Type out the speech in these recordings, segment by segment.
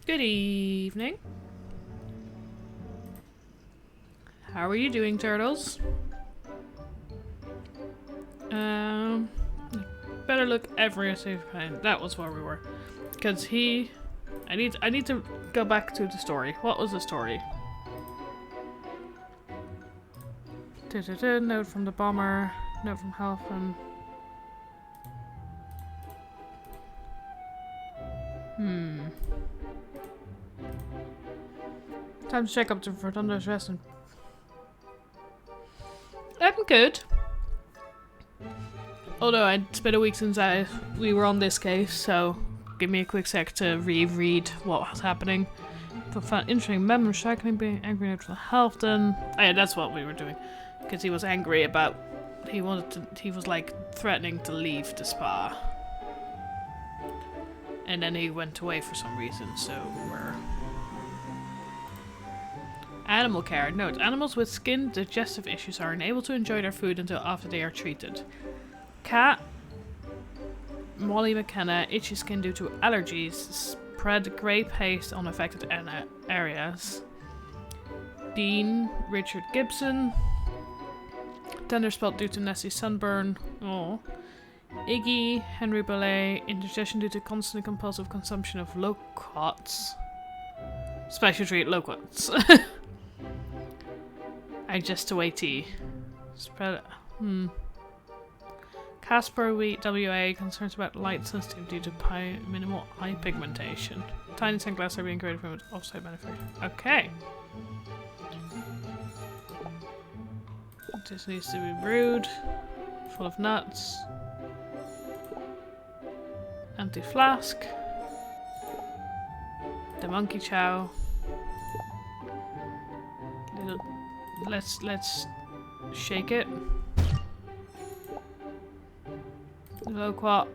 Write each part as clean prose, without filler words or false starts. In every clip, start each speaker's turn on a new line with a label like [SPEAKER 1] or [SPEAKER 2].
[SPEAKER 1] Good evening. How are you doing, turtles? Better look every safe kind. That was where we were. Because I need to go back to the story. What was the story? Note from the bomber. Note from Halfman. Time to check up to Verdundo's rest. I'm good. Although it's been a week since we were on this case, so give me a quick sec to reread what was happening. I found interesting memo striking being angry note from Halfdan. Oh yeah, that's what we were doing. Because he was angry about he was like threatening to leave the spa. And then he went away for some reason, so we're... Animal care. Note, animals with skin digestive issues are unable to enjoy their food until after they are treated. Cat. Molly McKenna, itchy skin due to allergies. Spread grey paste on affected areas. Dean Richard Gibson. Tender spot due to nasty sunburn. Oh. Iggy, Henry Belay, indigestion due to constant compulsive consumption of loquats. Special treat loquats. I just away tea. Spread. Casper WA concerns about light sensitivity due to minimal eye pigmentation. Tiny sunglasses are being created from offsite manufacturing. Okay. This needs to be brewed. Full of nuts. Empty flask. The monkey chow. Let's shake it. The loquat.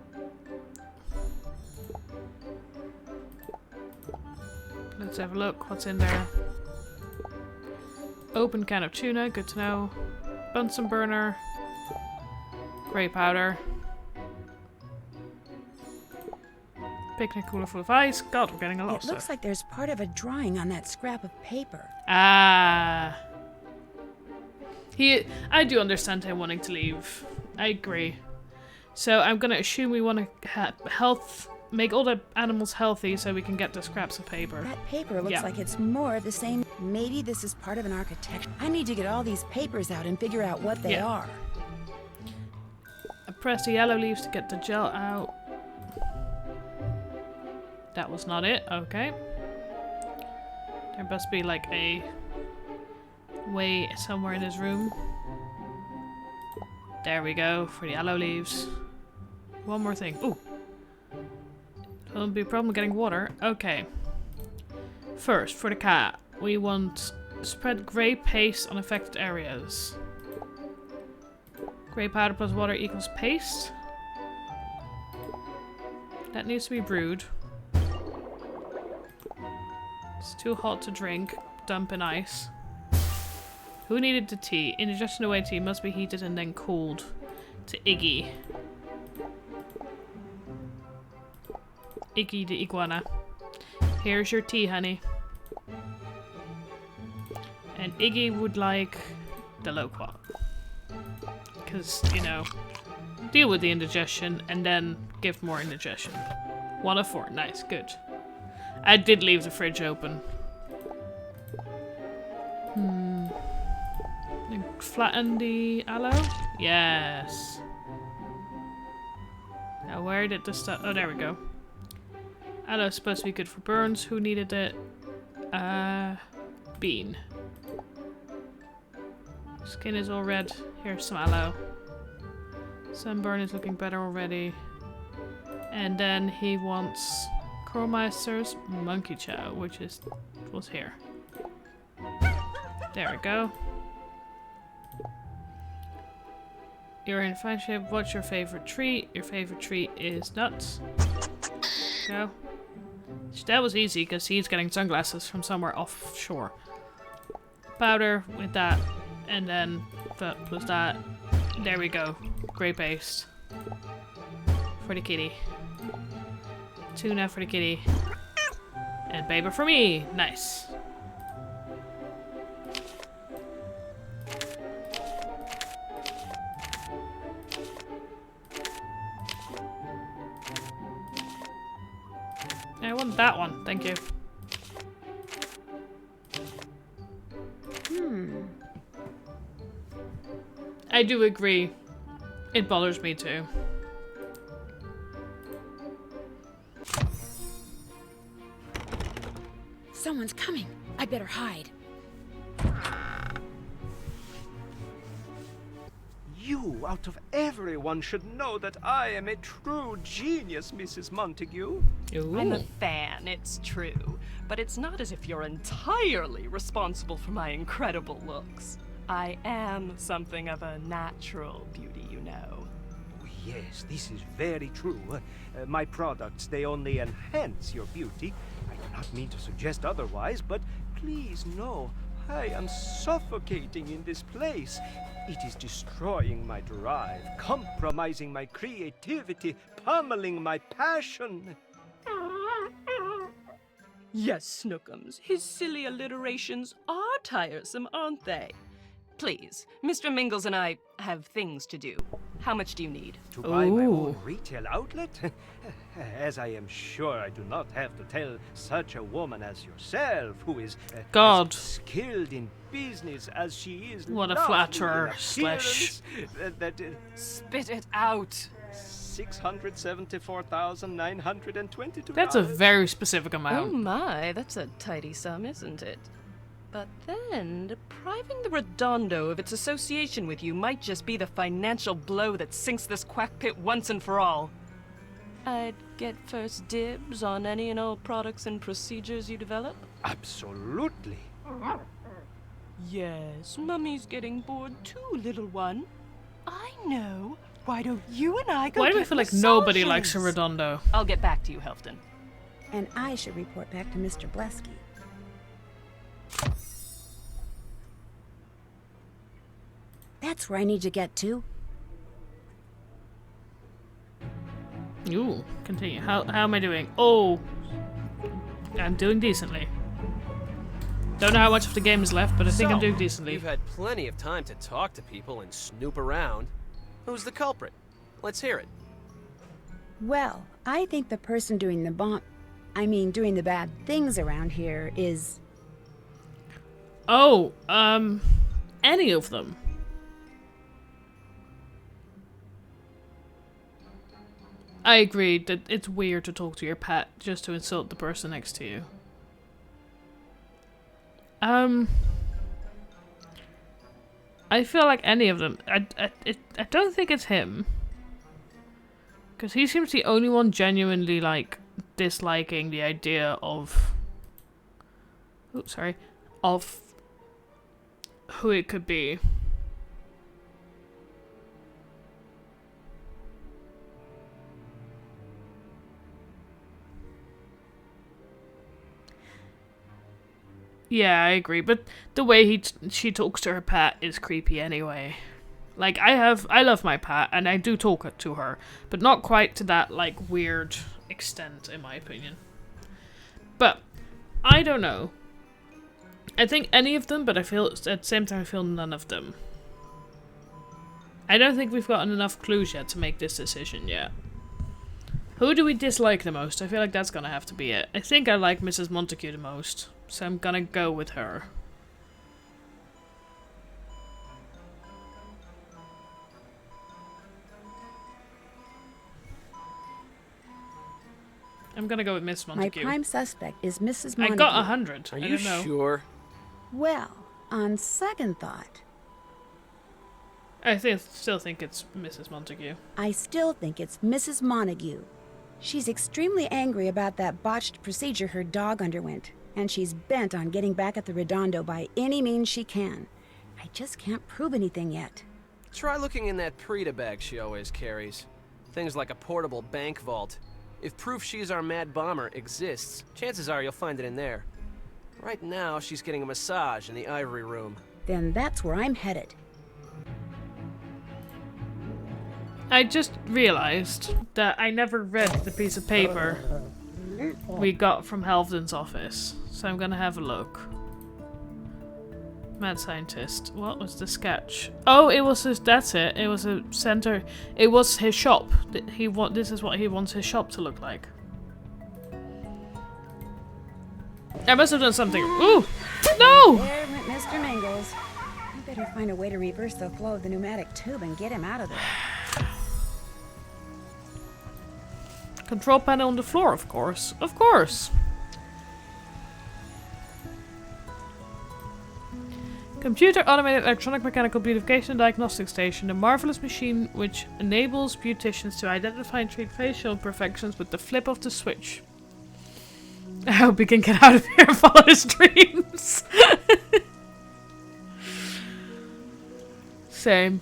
[SPEAKER 1] Let's have a look. What's in there? Open can of tuna. Good to know. Bunsen burner. Grey powder. Picnic cooler full of ice. God, we're getting a lot of stuff.
[SPEAKER 2] It looks like there's part of a drawing on that scrap of paper.
[SPEAKER 1] Ah. I do understand him wanting to leave. I agree. So I'm gonna assume we want to make all the animals healthy so we can get the scraps of paper.
[SPEAKER 2] That paper looks like it's more of the same. Maybe this is part of an architecture. I need to get all these papers out and figure out what they are.
[SPEAKER 1] I press the yellow leaves to get the gel out. That was not it. Okay. There must be like a way somewhere in his room. There we go, for the yellow leaves. One more thing. Ooh. Won't be a problem getting water. Okay. First, for the cat, we want spread grey paste on affected areas. Grey powder plus water equals paste. That needs to be brewed. It's too hot to drink. Dump in ice. Who needed the tea? Indigestion away tea must be heated and then cooled. To Iggy. Iggy the iguana. Here's your tea, honey. And Iggy would like the loquat. Because, you know, deal with the indigestion and then give more indigestion. 1 of 4. Nice, good. I did leave the fridge open. Flatten the aloe? Yes. Now where did the stuff... Oh, there we go. Aloe is supposed to be good for burns. Who needed it? Bean. Skin is all red. Here's some aloe. Sunburn is looking better already. And then he wants Crowmeister's monkey chow, which was here. There we go. You're in fine shape. What's your favorite treat? Your favorite treat is nuts. Go. That was easy because he's getting sunglasses from somewhere offshore. Powder with that. And then that plus that. There we go. Grey paste. For the kitty. Tuna for the kitty. And paper for me. Nice. I want that one. Thank you. I do agree. It bothers me too.
[SPEAKER 2] Someone's coming. I better hide.
[SPEAKER 3] You, out of everyone, should know that I am a true genius, Mrs. Montague.
[SPEAKER 1] Ooh.
[SPEAKER 4] I'm a fan, it's true. But it's not as if you're entirely responsible for my incredible looks. I am something of a natural beauty, you know.
[SPEAKER 3] Oh, yes, this is very true. My products, they only enhance your beauty. I do not mean to suggest otherwise, but please know, I am suffocating in this place. It is destroying my drive, compromising my creativity, pummeling my passion.
[SPEAKER 4] Yes, Snookums, his silly alliterations are tiresome, aren't they? Please, Mr. Mingles and I have things to do. How much do you need?
[SPEAKER 3] To buy my own
[SPEAKER 1] Ooh.
[SPEAKER 3] retail outlet? As I am sure I do not have to tell such a woman as yourself, who is
[SPEAKER 1] God.
[SPEAKER 3] as skilled in business as she is
[SPEAKER 1] What a
[SPEAKER 3] lovely
[SPEAKER 1] flatterer
[SPEAKER 3] in
[SPEAKER 1] slash-
[SPEAKER 3] appearance, that
[SPEAKER 4] Spit it out!
[SPEAKER 3] $674,922.
[SPEAKER 1] That's a very specific
[SPEAKER 4] Oh
[SPEAKER 1] amount.
[SPEAKER 4] my, that's a tidy sum, isn't it? But then, depriving the Redondo of its association with you might just be the financial blow that sinks this quack pit once and for all. I'd get first dibs on any and all products and procedures you develop.
[SPEAKER 3] Absolutely.
[SPEAKER 4] Yes, Mummy's getting bored too, little one. I know. Why don't you and I go
[SPEAKER 1] Why do I
[SPEAKER 4] get
[SPEAKER 1] feel like nobody
[SPEAKER 4] massages?
[SPEAKER 1] likes a Redondo?
[SPEAKER 4] I'll get back to you, Helfton.
[SPEAKER 2] And I should report back to Mr. Blesky. That's where I need to get to.
[SPEAKER 1] Ooh, continue. How am I doing? Oh, I'm doing decently. Don't know how much of the game is left, but I think I'm doing decently.
[SPEAKER 5] You've had plenty of time to talk to people and snoop around. Who's the culprit? Let's hear it.
[SPEAKER 2] Well, I think the person doing the doing the bad things around here is...
[SPEAKER 1] Oh, any of them. I agree that it's weird to talk to your pet just to insult the person next to you. I feel like any of them. I don't think it's him. Because he seems the only one genuinely, like, disliking the idea of... Oops, sorry. Of who it could be. Yeah, I agree, but the way she talks to her pet is creepy anyway. Like, I love my pet, and I do talk to her, but not quite to that, like, weird extent, in my opinion. But, I don't know. I think any of them, but I feel, at the same time, I feel none of them. I don't think we've gotten enough clues yet to make this decision yet. Who do we dislike the most? I feel like that's gonna have to be it. I think I like Mrs. Montague the most, so I'm gonna go with her. I'm gonna go with Miss
[SPEAKER 2] My
[SPEAKER 1] Montague.
[SPEAKER 2] prime suspect is Mrs.
[SPEAKER 1] I
[SPEAKER 2] Montague.
[SPEAKER 1] got 100.
[SPEAKER 5] Are
[SPEAKER 1] I
[SPEAKER 5] you
[SPEAKER 1] don't know.
[SPEAKER 5] sure?
[SPEAKER 2] Well, on second thought,
[SPEAKER 1] I still think it's Mrs. Montague.
[SPEAKER 2] I still think it's Mrs. Montague. She's extremely angry about that botched procedure her dog underwent, and she's bent on getting back at the Redondo by any means she can. I just can't prove anything yet.
[SPEAKER 5] Try looking in that Prita bag she always carries. Things like a portable bank vault. If proof she's our mad bomber exists, chances are you'll find it in there. Right now, she's getting a massage in the ivory room.
[SPEAKER 2] Then that's where I'm headed.
[SPEAKER 1] I just realized that I never read the piece of paper we got from Halfdan's office. So I'm gonna have a look. Mad scientist. What was the sketch? Oh, it was his. That's it. It was a center. It was his shop. This is what he wants his shop to look like. I must have done something. Ooh, no!
[SPEAKER 2] There went Mr. Mingles. I better find a way to reverse the flow of the pneumatic tube and get him out of there.
[SPEAKER 1] Control panel on the floor, of course. Of course. Computer automated electronic mechanical beautification and diagnostic station. A marvelous machine which enables beauticians to identify and treat facial imperfections with the flip of the switch. I hope he can get out of here and follow his dreams. Same.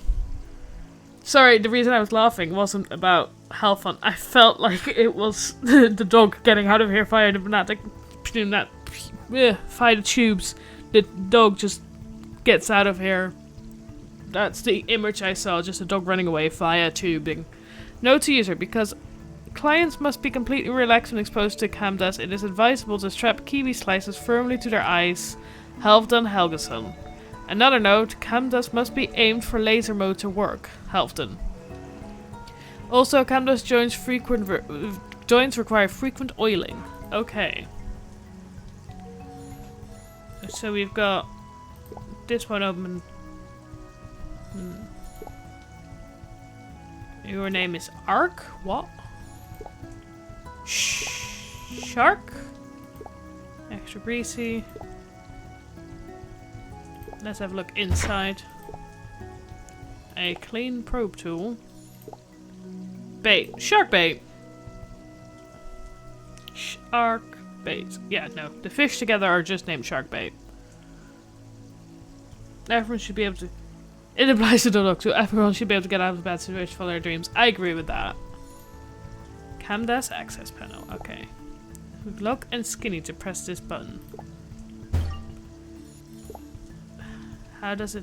[SPEAKER 1] Sorry, the reason I was laughing wasn't about Halfdan. I felt like it was the dog getting out of here via the via the tubes. The dog just gets out of here. That's the image I saw, just a dog running away via tubing. Note to user, because clients must be completely relaxed when exposed to cam dust, it is advisable to strap kiwi slices firmly to their eyes. Halfdan Helgeson. Another note, cam dust must be aimed for laser mode to work. Halfdan. Also, cam dust joints require frequent oiling. Okay. So we've got this one open. Your name is Ark? What? Shark? Extra greasy. Let's have a look inside. A clean probe tool. Bait. Shark bait. Shark bait. Yeah, no. The fish together are just named shark bait. Everyone should be able to... It applies to the dog too. Everyone should be able to get out of a bad situation for their dreams. I agree with that. Camdas access panel. Okay. Lock and skinny to press this button. How does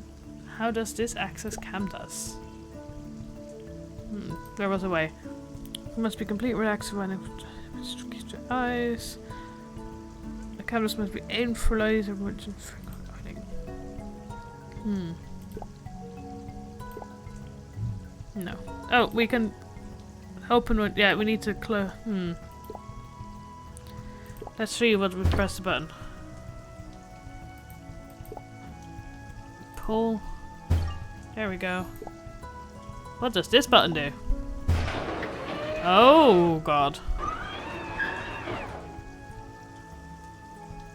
[SPEAKER 1] this access Camdas? There was a way. You must be completely relaxed when it keeps your eyes. The cameras must be aimed for laser. No. Oh, we can open one. Yeah, we need to close. Let's see what we press the button. Pull. There we go. What does this button do? Oh, God.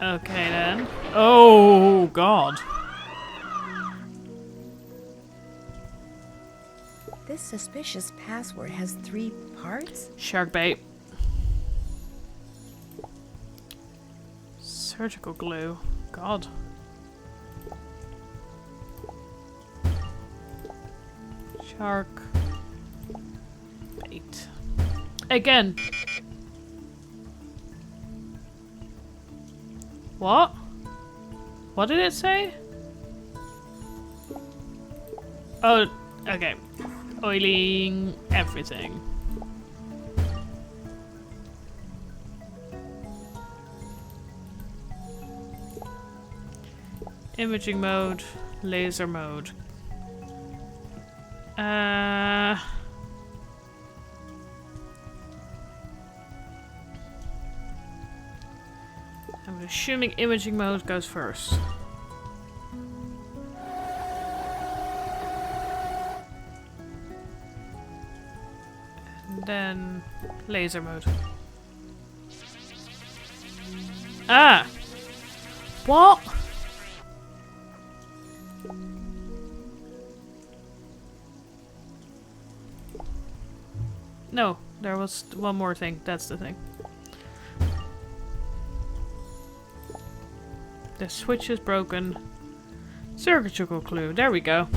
[SPEAKER 1] Okay, then. Oh, God.
[SPEAKER 2] This suspicious password has 3 parts?
[SPEAKER 1] Shark bait. Surgical glue. God. Shark bait. Again. What? What did it say? Oh, okay. Oiling everything. Imaging mode, laser mode. I'm assuming imaging mode goes first. And then laser mode. Ah! What? No, there was one more thing. That's the thing. The switch is broken. Surgical glue. There we go.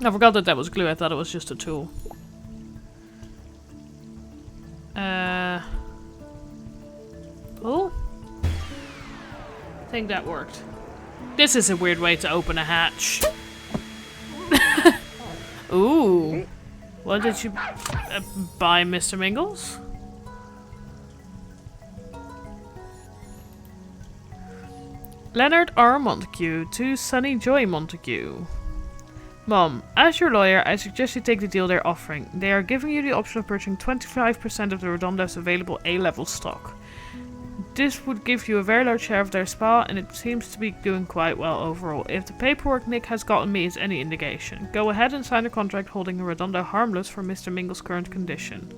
[SPEAKER 1] I forgot that that was glue. I thought it was just a tool. Pull? I think that worked. This is a weird way to open a hatch. Ooh. What did you buy, Mr. Mingles? Leonard R. Montague to Sunny Joy Montague. Mom, as your lawyer, I suggest you take the deal they're offering. They are giving you the option of purchasing 25% of the Redondo's available A-level stock. This would give you a very large share of their spa, and it seems to be doing quite well overall. If the paperwork Nick has gotten me is any indication, go ahead and sign a contract holding Redondo harmless for Mr. Mingles' current condition.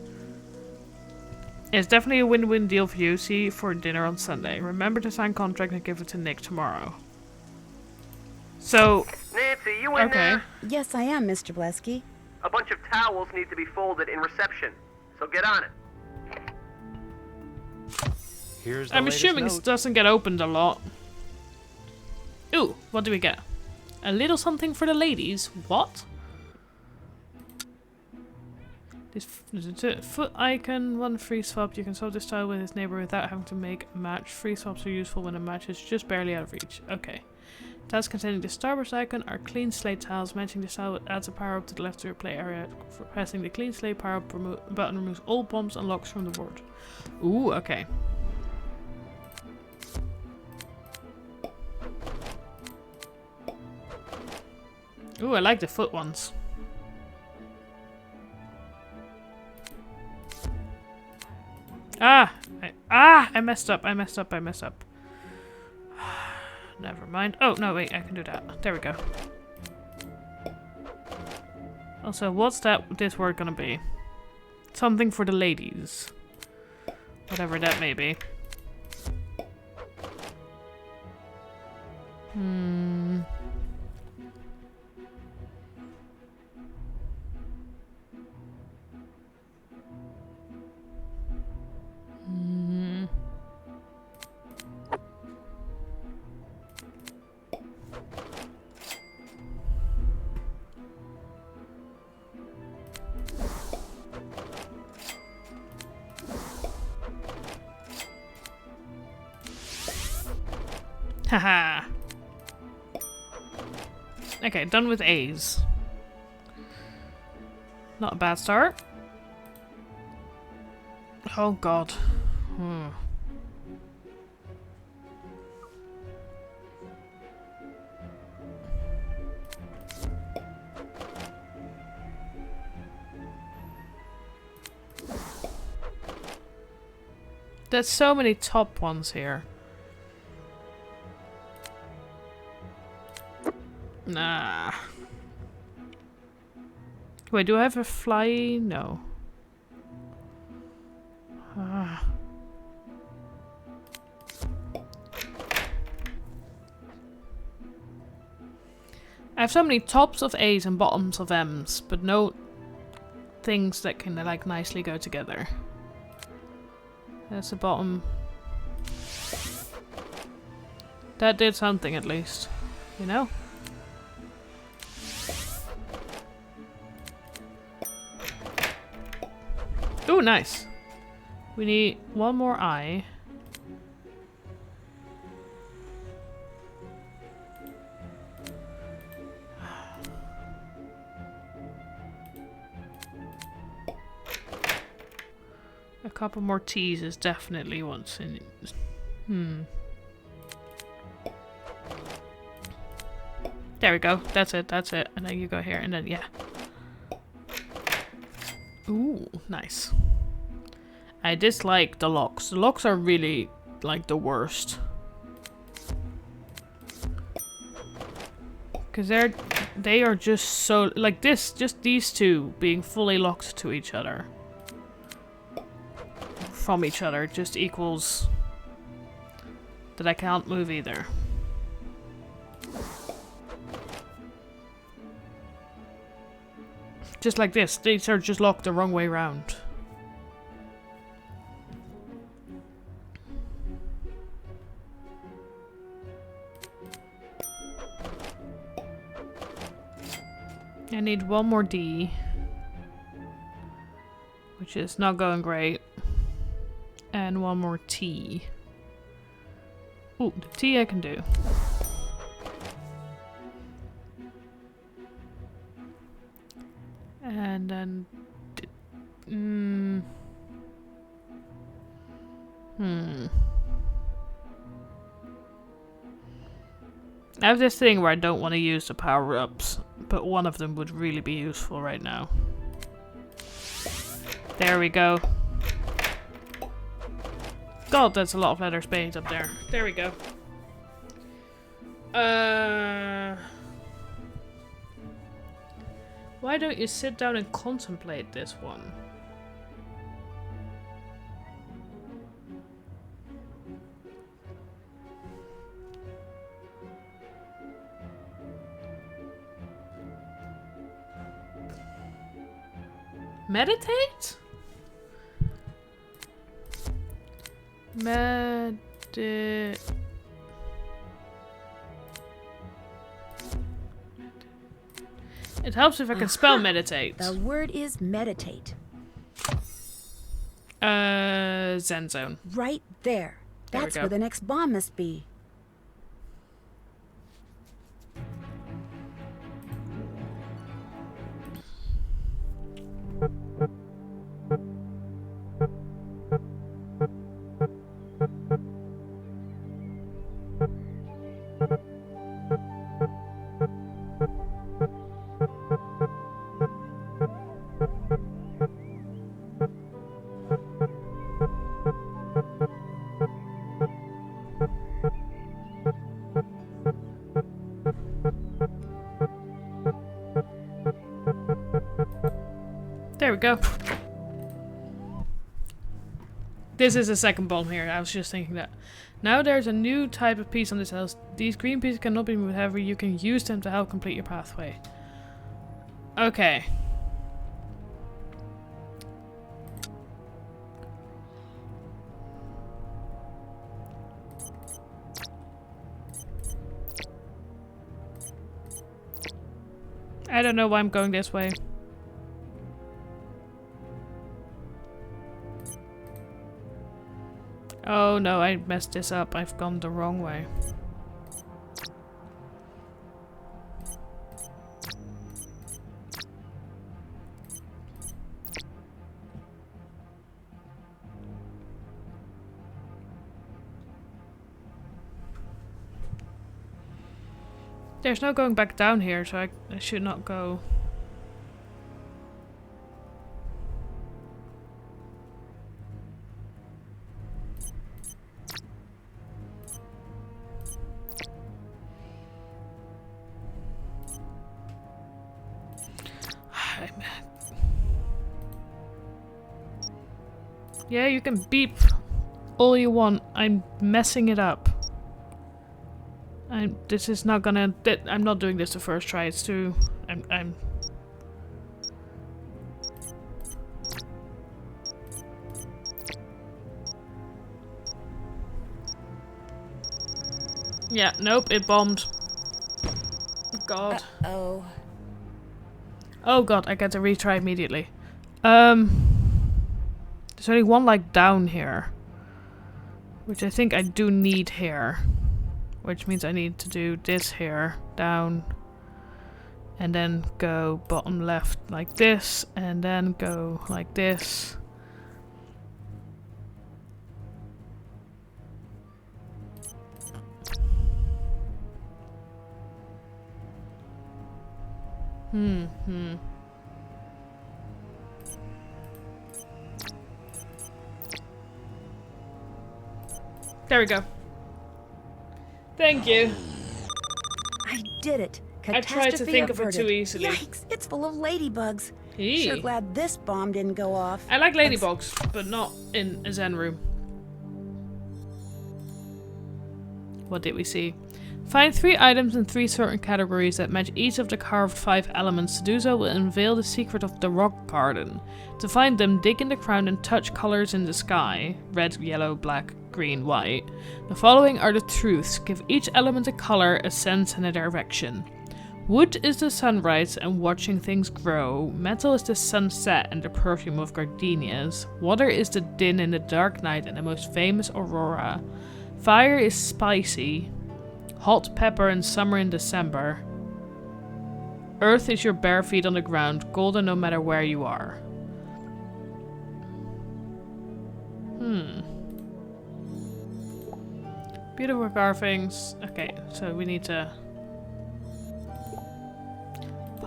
[SPEAKER 1] It's definitely a win-win deal for you. See you for dinner on Sunday. Remember to sign contract and give it to Nick tomorrow. So,
[SPEAKER 6] Nancy, you in there?
[SPEAKER 2] Yes, I am, Mr. Blesky.
[SPEAKER 6] A bunch of towels need to be folded in reception, so get on it.
[SPEAKER 3] Here's the
[SPEAKER 1] I'm
[SPEAKER 3] latest
[SPEAKER 1] assuming
[SPEAKER 3] note.
[SPEAKER 1] it doesn't get opened a lot. Ooh, what do we get? A little something for the ladies. What? This foot icon, one free swap. You can swap this tile with his neighbor without having to make a match. Free swaps are useful when a match is just barely out of reach. Okay. Tiles containing the Starburst icon are clean slate tiles. Matching this tile adds a power up to the left of your play area. For pressing the clean slate power up button removes all bombs and locks from the board. Ooh, okay. Ooh, I like the foot ones. I messed up. Never mind. Oh, no, wait, I can do that. There we go. Also, what's this word gonna be? Something for the ladies. Whatever that may be. Haha. Okay, done with A's. Not a bad start. Oh god. There's so many top ones here. Nah. Wait, do I have a fly? No. I have so many tops of A's and bottoms of M's, but no things that can like nicely go together. That's the bottom. That did something at least, you know? Ooh, nice. We need one more eye. A couple more T's is definitely what's in it. There we go. That's it. And then you go here and then, yeah. Ooh, nice. I dislike the locks. The locks are really, like, the worst. Because they are just so... Like this, just these two being fully locked to each other. From each other just equals... that I can't move either. Just like this, these are just locked the wrong way round. I need one more D, which is not going great, and one more T. Ooh, the T I can do. And then... I have this thing where I don't want to use the power-ups, but one of them would really be useful right now. There we go. God, that's a lot of leather spades up there. There we go. Why don't you sit down and contemplate this one? Meditate? It helps if I can spell meditate.
[SPEAKER 2] The word is meditate.
[SPEAKER 1] Zen zone.
[SPEAKER 2] Right there.
[SPEAKER 1] There we
[SPEAKER 2] That's
[SPEAKER 1] go.
[SPEAKER 2] where the next bomb must be.
[SPEAKER 1] There we go. This is the second bomb here. I was just thinking that. Now there's a new type of piece on this house. These green pieces cannot be moved. However, you can use them to help complete your pathway. Okay. I don't know why I'm going this way. Oh no, I messed this up. I've gone the wrong way. There's no going back down here, so I should not go. Yeah, you can beep all you want. I'm messing it up. This is not gonna. I'm not doing this the first try. It's too. I'm. Yeah. Nope. It bombed. God.
[SPEAKER 2] Oh.
[SPEAKER 1] Oh god. I get to retry immediately. There's only one like down here, which I think I do need here. Which means I need to do this here, down, and then go bottom left like this, and then go like this. There we go. Thank you.
[SPEAKER 2] I did it.
[SPEAKER 1] I tried to think of it too easily.
[SPEAKER 2] Yikes, it's full of ladybugs.
[SPEAKER 1] Eee.
[SPEAKER 2] Sure glad this bomb didn't go off.
[SPEAKER 1] I like ladybugs, but not in a Zen room. What did we see? Find 3 items in 3 certain categories that match each of the carved 5 elements. To do so will unveil the secret of the rock garden. To find them, dig in the ground and touch colors in the sky. Red, yellow, black, green, white. The following are the truths. Give each element a color, a sense, and a direction. Wood is the sunrise and watching things grow. Metal is the sunset and the perfume of gardenias. Water is the din in the dark night and the most famous aurora. Fire is spicy. Hot pepper in summer and December. Earth is your bare feet on the ground, golden no matter where you are. Beautiful carvings. Okay, so we need to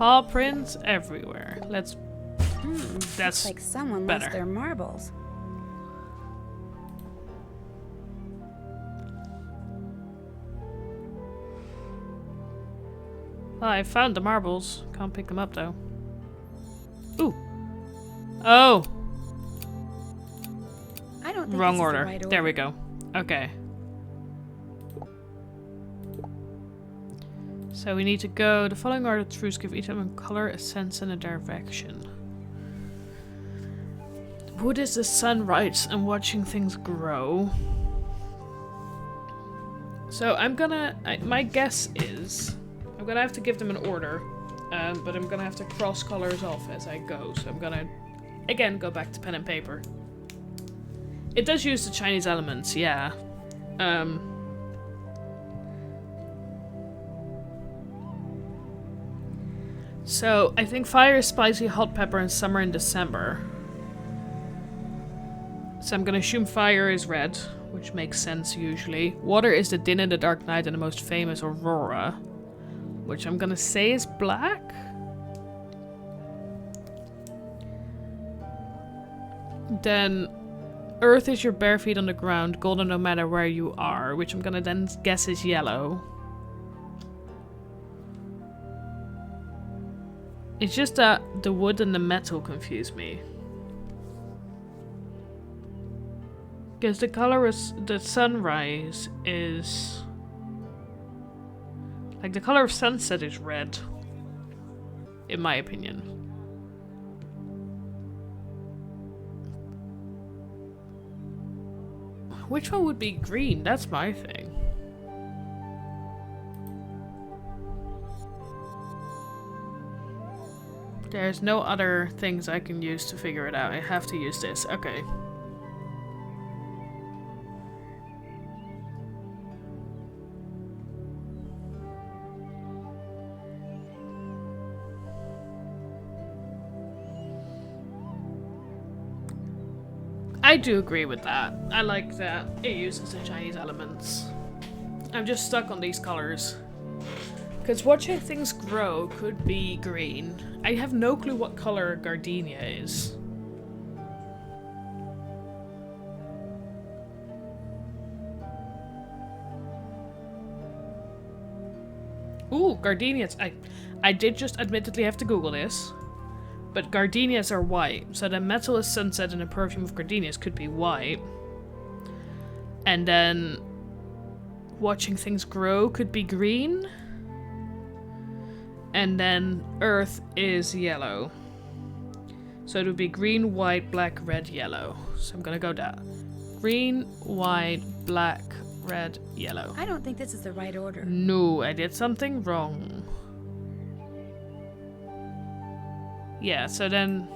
[SPEAKER 1] Paw prints everywhere. Let's... That's
[SPEAKER 2] Like someone
[SPEAKER 1] better.
[SPEAKER 2] lost their marbles.
[SPEAKER 1] Well, I found the marbles. Can't pick them up though. Ooh. Oh.
[SPEAKER 2] I don't think
[SPEAKER 1] Wrong
[SPEAKER 2] this is
[SPEAKER 1] order.
[SPEAKER 2] the right order.
[SPEAKER 1] There we go. Okay. So we need to go. The following order of truths give each element color, a sense, and a direction. Wood is the sunrise and watching things grow. So I'm gonna... my guess is... I'm gonna have to give them an order. But I'm gonna have to cross colors off as I go. So I'm gonna, again, go back to pen and paper. It does use the Chinese elements, yeah. So I think fire is spicy, hot pepper, and summer and December. So I'm gonna assume fire is red, which makes sense usually. Water is the din in the dark night and the most famous aurora, which I'm gonna say is black. Then earth is your bare feet on the ground, golden no matter where you are, which I'm gonna then guess is yellow. It's just that the wood and the metal confuse me. Because the color is... the sunrise is... like, the color of sunset is red. In my opinion. Which one would be green? That's my thing. There's no other things I can use to figure it out. I have to use this. Okay. I do agree with that. I like that it uses the Chinese elements. I'm just stuck on these colors. Because watching things grow could be green. I have no clue what color gardenia is. Ooh, gardenias. I did just admittedly have to Google this. But gardenias are white. So the metal is sunset and the perfume of gardenias could be white. And then watching things grow could be green. And then earth is yellow. So it would be green, white, black, red, yellow. So I'm gonna go down. Green, white, black, red, yellow.
[SPEAKER 2] I don't think this is the right order.
[SPEAKER 1] No, I did something wrong. Yeah, so then...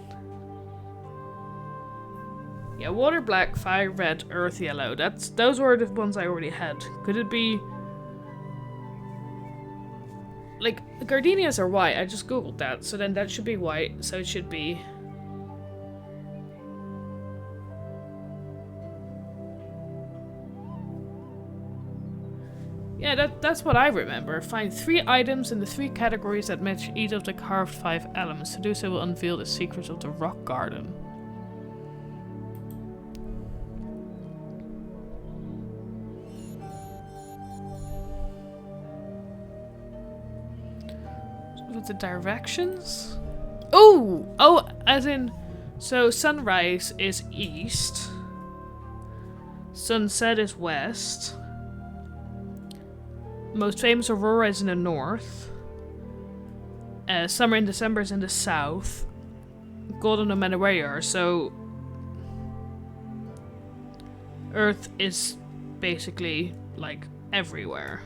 [SPEAKER 1] yeah, water black, fire red, earth yellow. Those were the ones I already had. Could it be... like, the gardenias are white. I just googled that. So then that should be white. So it should be... yeah, that's what I remember. Find 3 items in the 3 categories that match each of the carved 5 elements. To do so will unveil the secrets of the rock garden. With the directions? Oh, as in, so sunrise is east. Sunset is west. Most famous aurora is in the north. Summer in December is in the south. Golden no matter where you are, so... Earth is basically, like, everywhere.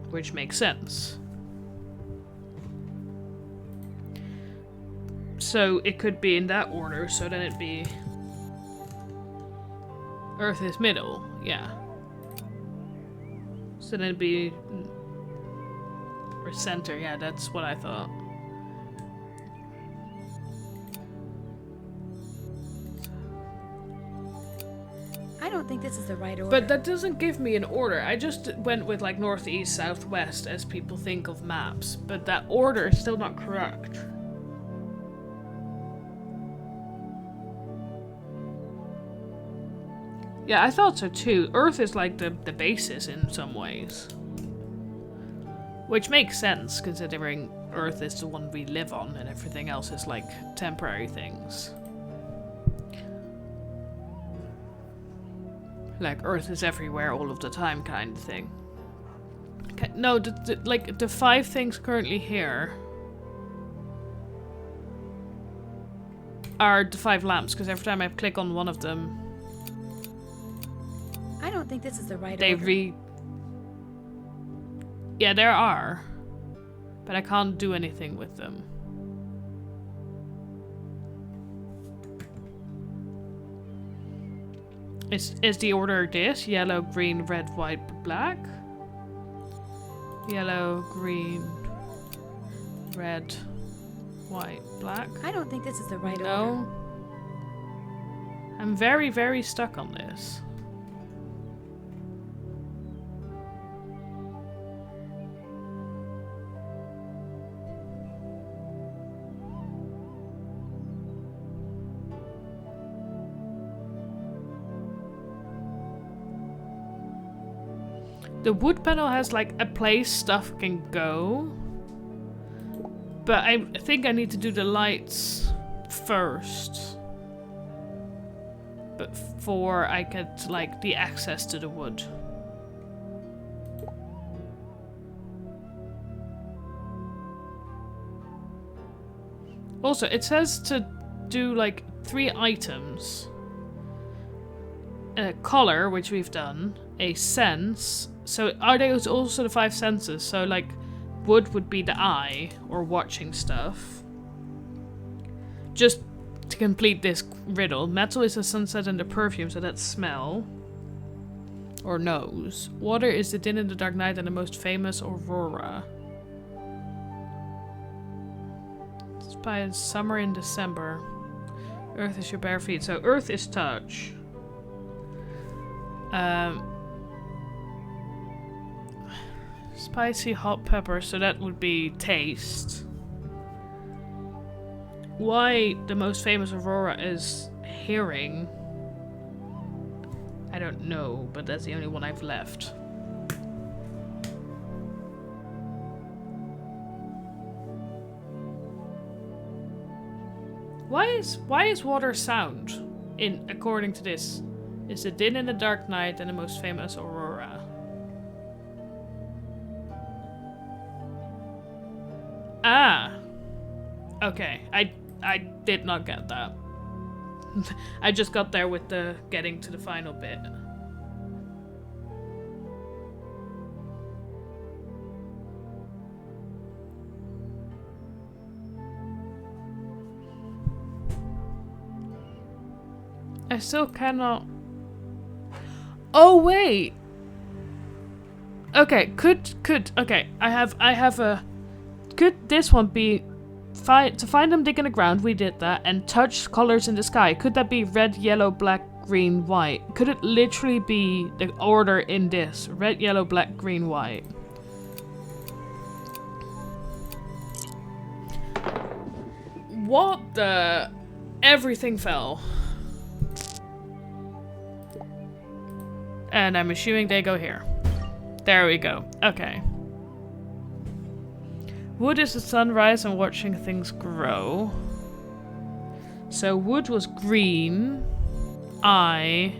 [SPEAKER 1] Which makes sense. So it could be in that order, so then it'd be... Earth is middle, yeah. So then it'd be... or center, yeah, that's what I thought.
[SPEAKER 2] I don't think this is the right order.
[SPEAKER 1] But that doesn't give me an order. I just went with like northeast, southwest as people think of maps. But that order is still not correct. Yeah, I thought so too. Earth is like the basis in some ways. Which makes sense, considering Earth is the one we live on and everything else is like temporary things. Like Earth is everywhere all of the time kind of thing. Okay, no, like the 5 things currently here are the 5 lamps, because every time I click on one of them,
[SPEAKER 2] I don't think this is the right
[SPEAKER 1] they
[SPEAKER 2] order.
[SPEAKER 1] Yeah, there are. But I can't do anything with them. Is the order this? Yellow, green, red, white, black? Yellow, green, red, white, black?
[SPEAKER 2] I don't think this is the right order.
[SPEAKER 1] No. I'm very, very stuck on this. The wood panel has like a place stuff can go. But I think I need to do the lights first. Before I get like the access to the wood. Also, it says to do like 3 items. A color, which we've done. A sense. So are those also the 5 senses? So like wood would be the eye or watching stuff. Just to complete this riddle. Metal is the sunset and the perfume, so that's smell. Or nose. Water is the din in the dark night and the most famous aurora. Spy is summer in December. Earth is your bare feet. So earth is touch. Spicy hot pepper, so that would be taste. Why the most famous aurora is hearing, I don't know, but that's the only one I've left. Why is water sound in according to this? Is the din in the dark night and the most famous aurora. Ah. Okay, I did not get that. I just got there with the getting to the final bit. I still cannot. Oh wait. Okay, okay. I have a. Could this one be to find them dig in the ground? We did that, and touch colors in the sky. Could that be red, yellow, black, green, white? Could it literally be the order in this? Red, yellow, black, green, white. What the? Everything fell. And I'm assuming they go here. There we go. Okay. Wood is the sunrise and watching things grow. So wood was green. Oh,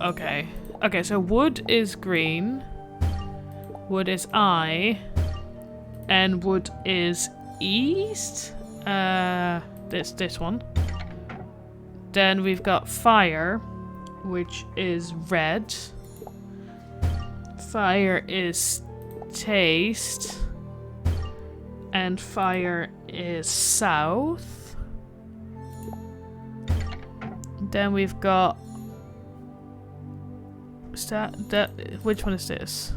[SPEAKER 1] okay. Okay, so wood is green. Wood is and wood is east. This one. Then we've got fire, which is red. Fire is taste. And fire is south. Then we've got... which one is this?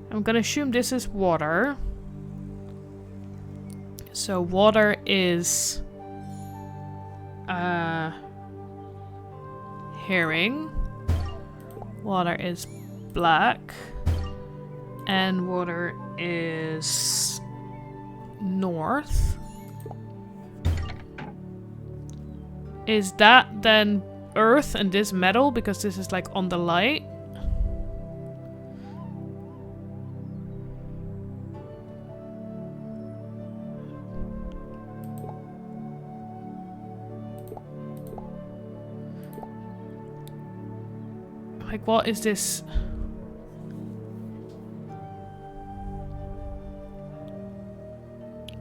[SPEAKER 1] I'm gonna assume this is water. So water is herring. Water is black. And water is north. Is that then earth and this metal because this is like on the light? Like, what is this?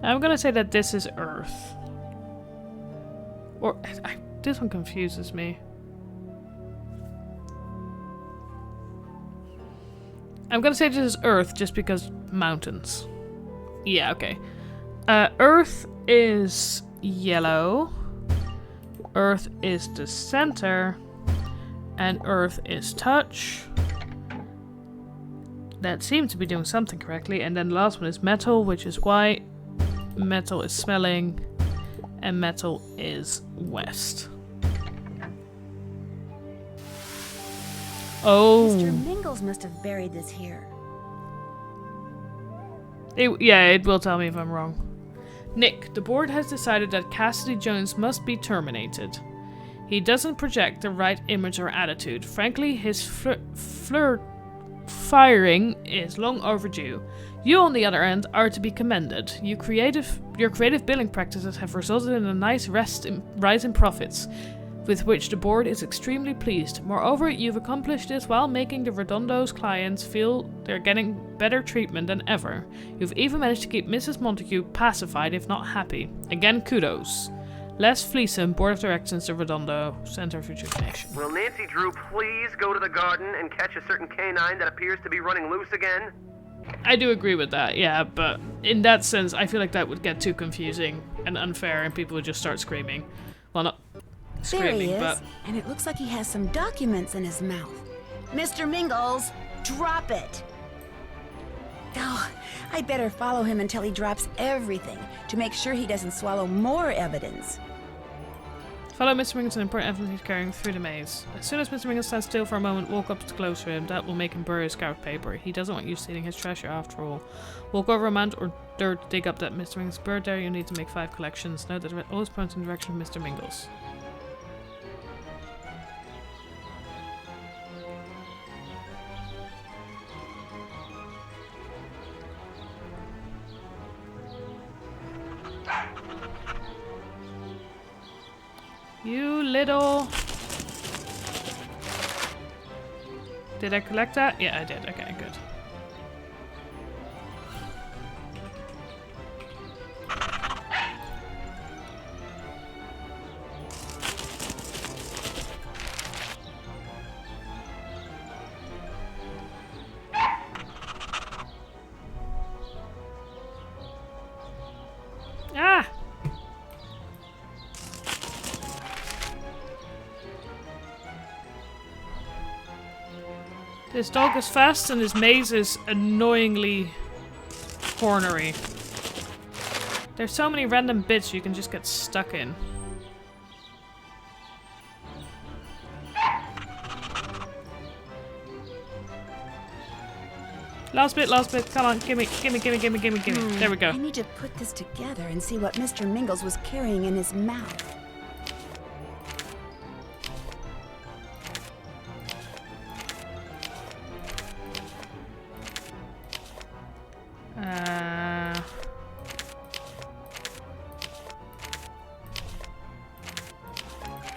[SPEAKER 1] I'm gonna say that this is Earth. Or, this one confuses me. I'm gonna say this is Earth just because mountains. Yeah, okay. Earth is yellow. Earth is the center. And Earth is touch. That seems to be doing something correctly. And then the last one is metal, which is white. Metal is smelling. And metal is west. Oh.
[SPEAKER 2] Mr. Mingles must have buried this here.
[SPEAKER 1] Yeah, it will tell me if I'm wrong. Nick, the board has decided that Cassidy Jones must be terminated. He doesn't project the right image or attitude. Frankly, his firing is long overdue. You, on the other end, are to be commended. Your creative billing practices have resulted in a nice rise in profits, with which the board is extremely pleased. Moreover, you've accomplished this while making the Redondo's clients feel they're getting better treatment than ever. You've even managed to keep Mrs. Montague pacified, if not happy. Again, kudos. Les Fleeson, Board of Directors of Redondo Center for Rejuvenation.
[SPEAKER 6] Will Nancy Drew please go to the garden and catch a certain canine that appears to be running loose again?
[SPEAKER 1] I do agree with that, yeah, but in that sense, I feel like that would get too confusing and unfair and people would just start screaming. Well, not screaming,
[SPEAKER 2] there he is,
[SPEAKER 1] but...
[SPEAKER 2] and it looks like he has some documents in his mouth. Mr. Mingles, drop it! Oh, I better follow him until he drops everything, to make sure he doesn't swallow more evidence.
[SPEAKER 1] Follow Mr. Mingles and important evidence he's carrying through the maze. As soon as Mr. Mingles stands still for a moment, walk up close to him. That will make him bury his scarf paper. He doesn't want you stealing his treasure after all. Walk over a mound or dirt, dig up that Mr. Mingles bird there. You need to make 5 collections. Note that it always points in the direction of Mr. Mingles. You little... Did I collect that? Yeah, I did. Okay, good. Ah! This dog is fast and his maze is annoyingly cornery. There's so many random bits you can just get stuck in. Last bit, come on, gimme. There we go.
[SPEAKER 2] I need to put this together and see what Mr. Mingles was carrying in his mouth.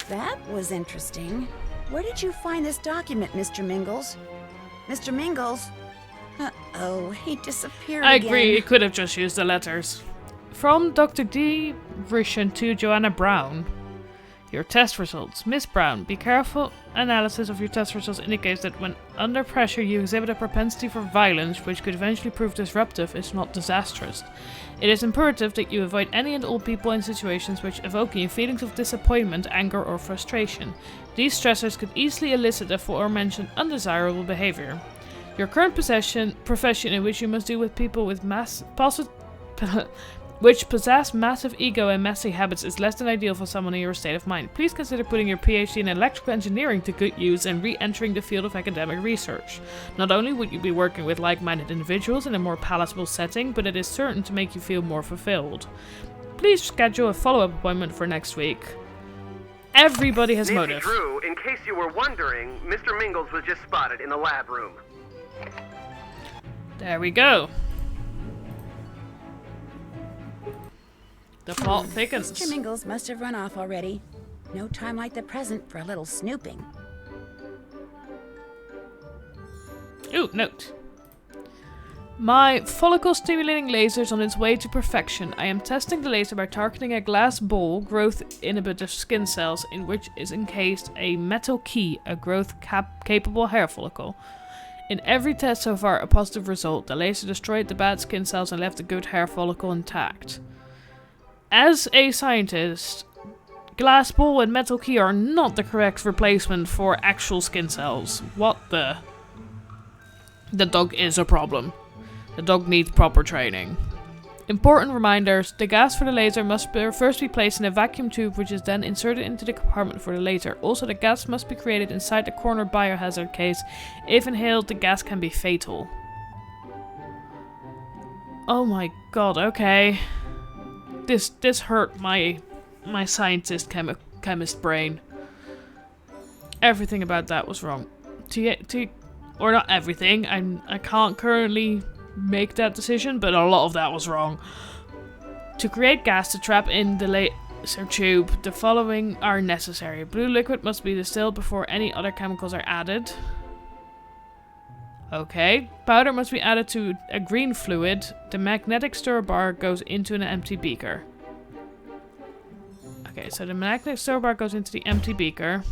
[SPEAKER 2] That was interesting. Where did you find this document, Mr. Mingles? Mr. Mingles? Uh-oh, he disappeared
[SPEAKER 1] I
[SPEAKER 2] again.
[SPEAKER 1] agree, it could have just used the letters. From Dr. D. Rishan to Joanna Brown. Your test results. Miss Brown, be careful. Analysis of your test results indicates that when under pressure you exhibit a propensity for violence which could eventually prove disruptive, if not disastrous. It is imperative that you avoid any and all people and situations which evoke in you feelings of disappointment, anger or frustration. These stressors could easily elicit the aforementioned undesirable behavior. Your current profession in which you must deal with people with which possess massive ego and messy habits, is less than ideal for someone in your state of mind. Please consider putting your PhD in electrical engineering to good use and re-entering the field of academic research. Not only would you be working with like-minded individuals in a more palatable setting, but it is certain to make you feel more fulfilled. Please schedule a follow-up appointment for next week. Everybody has
[SPEAKER 6] Nancy
[SPEAKER 1] motive.
[SPEAKER 6] Drew, in case you were wondering, Mr. Mingles was just spotted in the lab room.
[SPEAKER 1] There we go. The plot thickens.
[SPEAKER 2] Mr. Mingles must have run off already. No time like the present for a little snooping.
[SPEAKER 1] Ooh, note. My follicle-stimulating laser is on its way to perfection. I am testing the laser by targeting a glass ball growth inhibitor skin cells in which is encased a metal key, a growth-capable hair follicle. In every test so far, a positive result. The laser destroyed the bad skin cells and left the good hair follicle intact. As a scientist, glass ball and metal key are not the correct replacement for actual skin cells. What the? The dog is a problem. The dog needs proper training. Important reminders. The gas for the laser must first be placed in a vacuum tube, which is then inserted into the compartment for the laser. Also, the gas must be created inside the corner biohazard case. If inhaled, the gas can be fatal. Oh my god, okay. This hurt my scientist chemist brain. Everything about that was wrong. Or not everything. I can't currently make that decision, but a lot of that was wrong. To create gas to trap in the laser tube, the following are necessary. Blue liquid must be distilled before any other chemicals are added. Okay. Powder must be added to a green fluid. The magnetic stir bar goes into an empty beaker. Okay, so the magnetic stir bar goes into the empty beaker.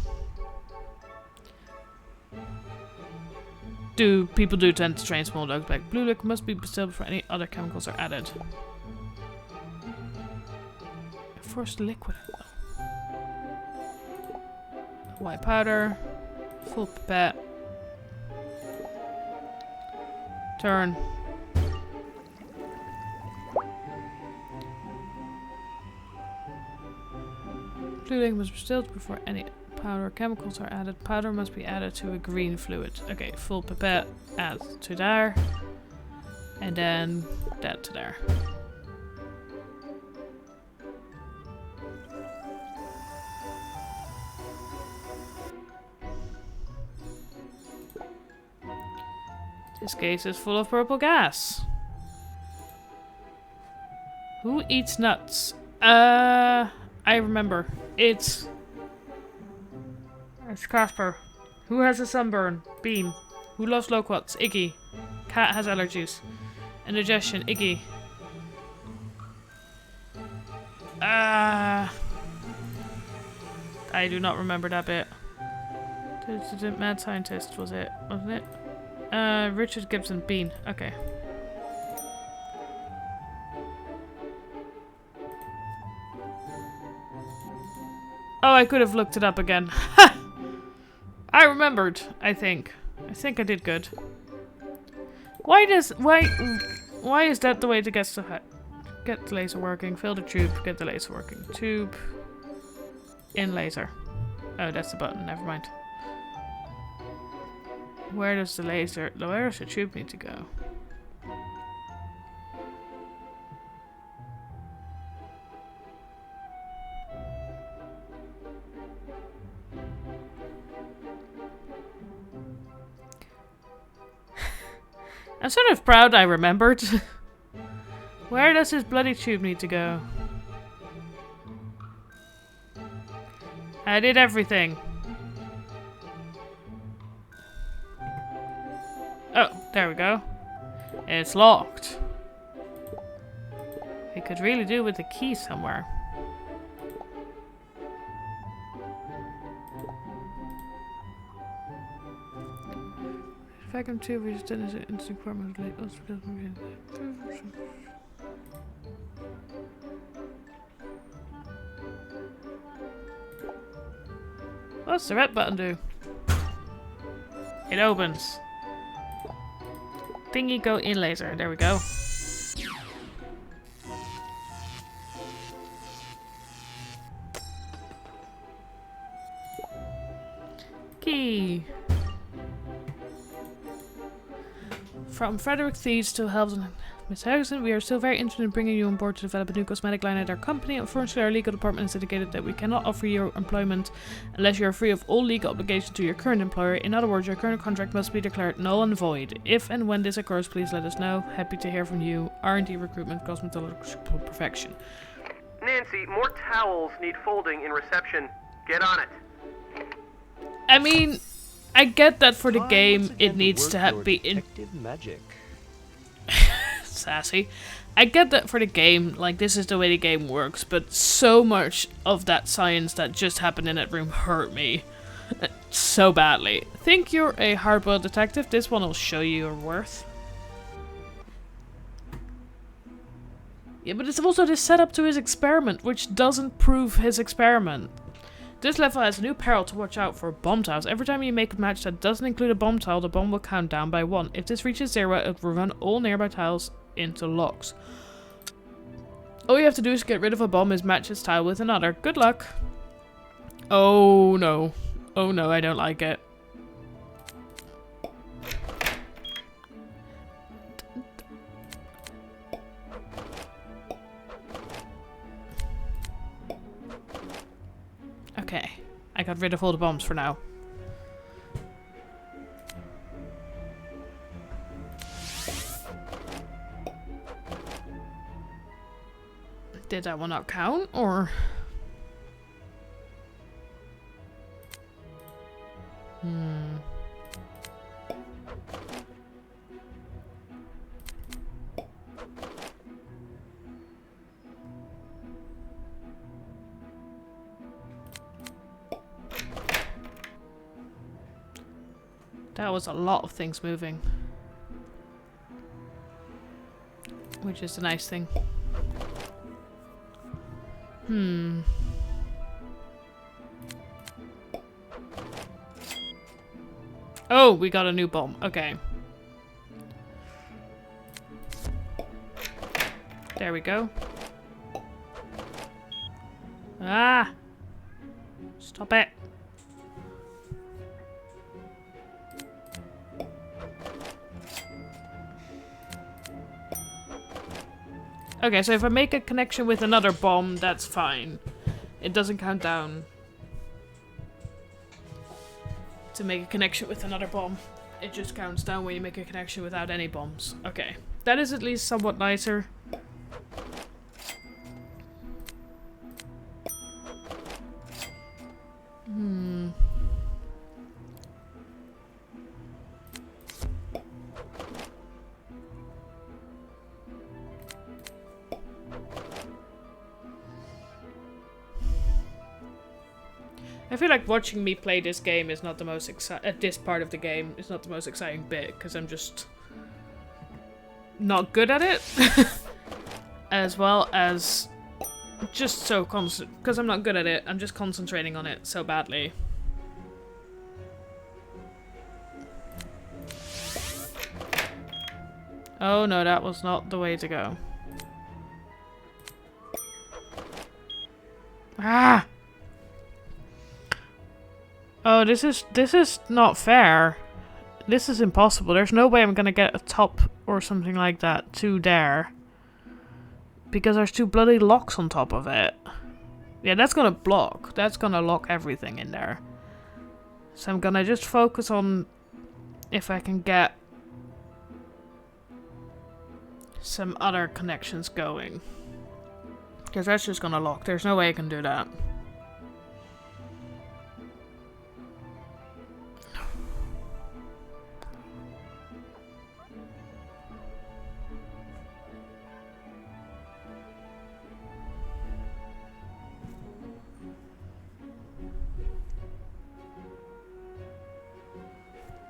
[SPEAKER 1] People do tend to train small dogs back. Blue liquid must be distilled before any other chemicals are added. Forced liquid. White powder. Full pipette. Turn. Blue liquid must be distilled before any powder or chemicals are added. Powder must be added to a green fluid. Okay, full pipette, add to there. And then that to there. This case is full of purple gas. Who eats nuts? I remember. It's Casper. Who has a sunburn? Bean. Who loves loquats? Iggy. Cat has allergies. Indigestion. Iggy. I do not remember that bit. The mad scientist was it, wasn't it? Richard Gibson. Bean. Okay. Oh, I could have looked it up again. I remembered, I think. I think I did good. Why is that the way to get stuff? Get the laser working. Fill the tube. Get the laser working. Tube. In laser. Oh, that's the button. Never mind. Where does the tube need to go? I'm sort of proud I remembered. Where does this bloody tube need to go? I did everything. Oh, there we go. It's locked. We could really do with the key somewhere. Vacuum tube is done as an instant compartment. What's the red button do? It opens. Thingy go in laser. There we go. Key. From Frederick Thieves to Helvin. Miss Harrison, we are still very interested in bringing you on board to develop a new cosmetic line at our company. Unfortunately, our legal department has indicated that we cannot offer you employment unless you are free of all legal obligation to your current employer. In other words, your current contract must be declared null and void. If and when this occurs, please let us know. Happy to hear from you. R&D Recruitment, Cosmetological Perfection.
[SPEAKER 6] Nancy, more towels need folding in reception. Get on it.
[SPEAKER 1] I mean, I get that for the
[SPEAKER 3] Try
[SPEAKER 1] game,
[SPEAKER 3] once again
[SPEAKER 1] it needs to
[SPEAKER 3] work your
[SPEAKER 1] be in
[SPEAKER 3] detective magic.
[SPEAKER 1] sassy. I get that for the game, like this is the way the game works, but so much of that science that just happened in that room hurt me so badly. Think you're a hard-boiled detective? This one will show you your worth. Yeah, but it's also this setup to his experiment, which doesn't prove his experiment. This level has a new peril to watch out for: bomb tiles. Every time you make a match that doesn't include a bomb tile, the bomb will count down by 1. If this reaches 0, it will run all nearby tiles into locks. All you have to do to get rid of a bomb is match its tile with another. Good luck. Oh no. Oh no, I don't like it. Okay, I got rid of all the bombs for now. Did that one not count, or? That was a lot of things moving. Which is a nice thing. Oh, we got a new bomb. Okay. There we go. Ah! Stop it. Okay, so if I make a connection with another bomb, that's fine. It doesn't count down to make a connection with another bomb. It just counts down when you make a connection without any bombs. Okay, that is at least somewhat nicer. I feel like watching me play this game is not the most this part of the game is not the most exciting bit, because I'm just not good at it. As well as just so constant, because I'm not good at it, I'm just concentrating on it so badly. Oh no, that was not the way to go. Ah! Oh, this is not fair. This is impossible. There's no way I'm gonna get a top or something like that to there. Because there's 2 bloody locks on top of it. Yeah, that's gonna block. That's gonna lock everything in there. So I'm gonna just focus on if I can get some other connections going. Because that's just gonna lock. There's no way I can do that.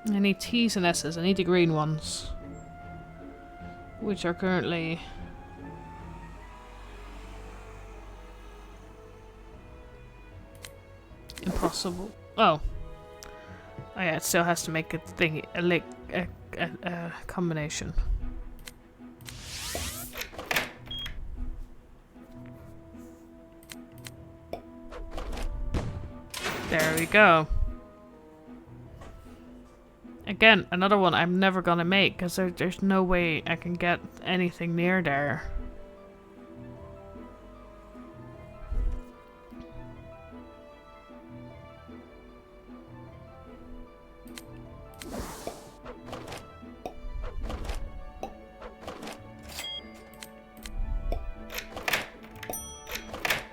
[SPEAKER 1] I need T's and S's. I need the green ones. Which are currently... impossible. Oh. Oh yeah, it still has to make a thing, a combination. There we go. Again, another one I'm never gonna make because there's no way I can get anything near there.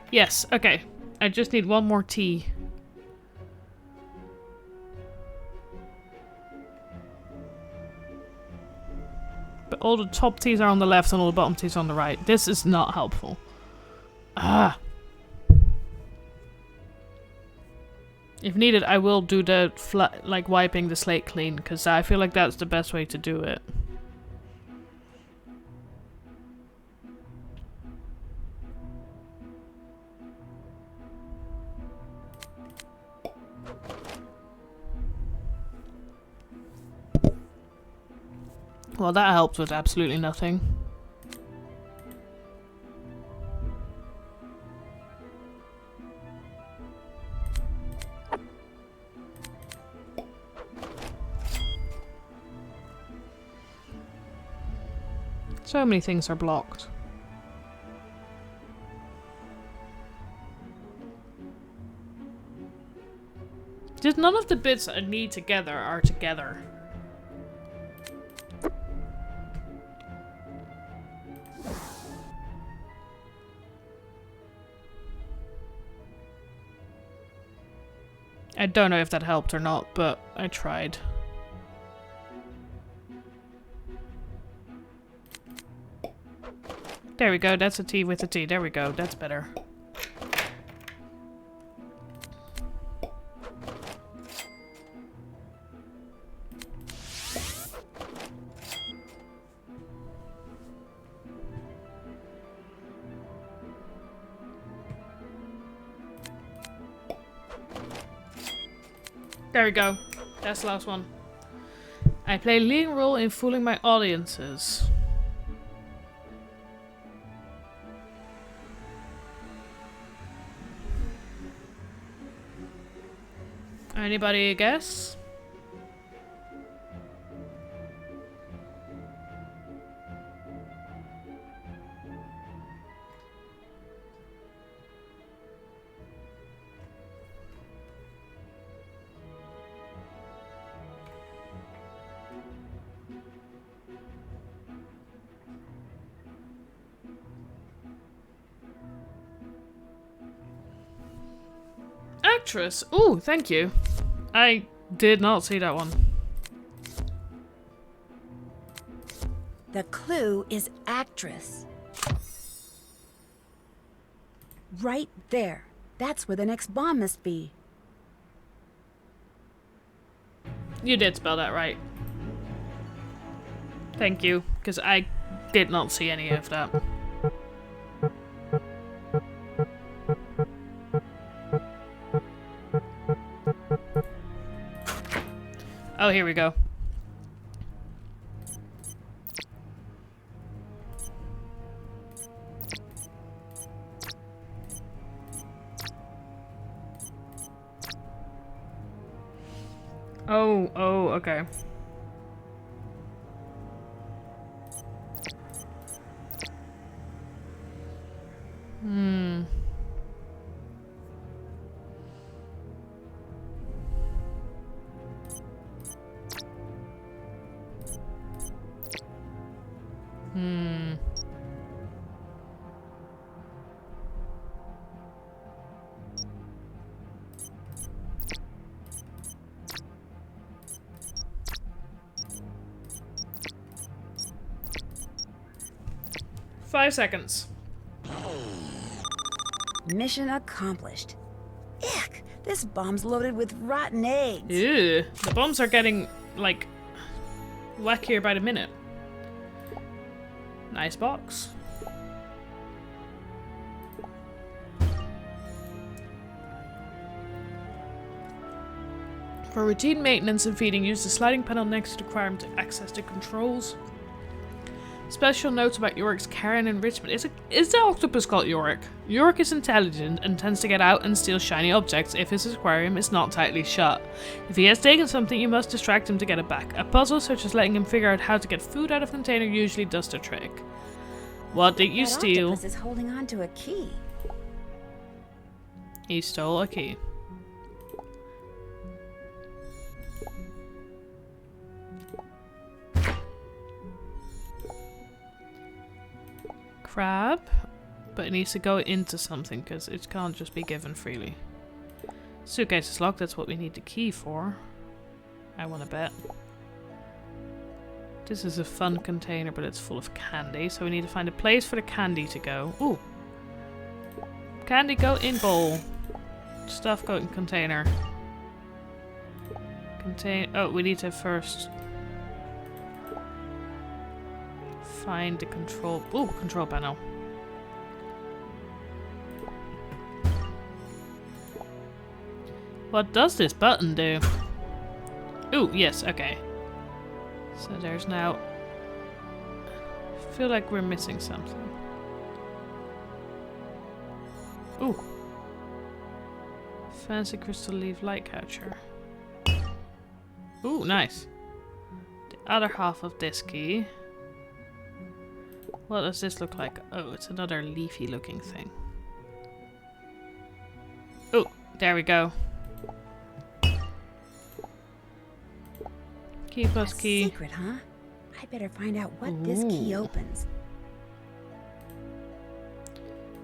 [SPEAKER 1] Yes, okay. I just need one more tea. But all the top teas are on the left and all the bottom teas on the right. This is not helpful. Ah. If needed, I will do the like wiping the slate clean, because I feel like that's the best way to do it. Well, that helped with absolutely nothing. So many things are blocked. Just none of the bits I need together are together. I don't know if that helped or not, but I tried. There we go, that's a T with a T. There we go, that's better. There we go. That's the last one. I play a leading role in fooling my audiences. Anybody guess? Actress. Ooh, thank you. I did not see that one.
[SPEAKER 2] The clue is actress. Right there. That's where the next bomb must be.
[SPEAKER 1] You did spell that right. Thank you, because I did not see any of that. Oh, here we go. Oh, okay. Five seconds.
[SPEAKER 2] Mission accomplished. Ick! This bomb's loaded with rotten eggs.
[SPEAKER 1] Ew. The bombs are getting, like, wackier by the minute. Nice box. For routine maintenance and feeding, use the sliding panel next to the aquarium to access the controls. Special notes about Yorick's care and enrichment. Is the octopus called Yorick? Yorick is intelligent and tends to get out and steal shiny objects if his aquarium is not tightly shut. If he has taken something, you must distract him to get it back. A puzzle such as letting him figure out how to get food out of a container usually does the trick. What did you steal?
[SPEAKER 2] That octopus is holding on to a key.
[SPEAKER 1] He stole a key. Crab, but it needs to go into something because it can't just be given freely. Suitcase is locked, that's what we need the key for. I want to bet. This is a fun container, but it's full of candy, so we need to find a place for the candy to go. Ooh! Candy go in bowl. Stuff go in container. Oh, we need to first find the control. Ooh, control panel. What does this button do? Ooh, yes, okay. So there's now. I feel like we're missing something. Ooh. Fancy crystal leaf light catcher. Ooh, nice. The other half of this key. What does this look like? Oh, it's another leafy looking thing. Oh, there we go. Key plus key.
[SPEAKER 2] Secret, huh? I better find out what this key opens.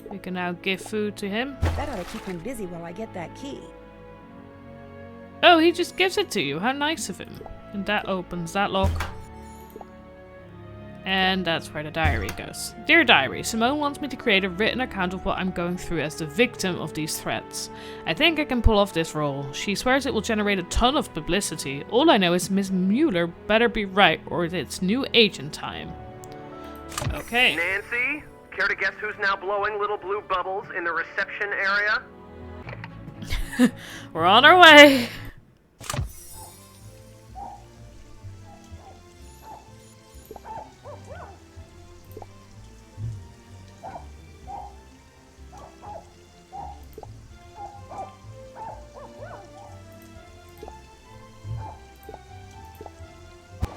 [SPEAKER 1] We can now give food to him.
[SPEAKER 2] That ought to keep him busy while I get that key.
[SPEAKER 1] Oh, he just gives it to you. How nice of him. And that opens that lock. And that's where the diary goes. Dear Diary, Simone wants me to create a written account of what I'm going through as the victim of these threats. I think I can pull off this role. She swears it will generate a ton of publicity. All I know is Miss Mueller better be right or it's new agent time. Okay.
[SPEAKER 6] Nancy, care to guess who's now blowing little blue bubbles in the reception area?
[SPEAKER 1] We're on our way.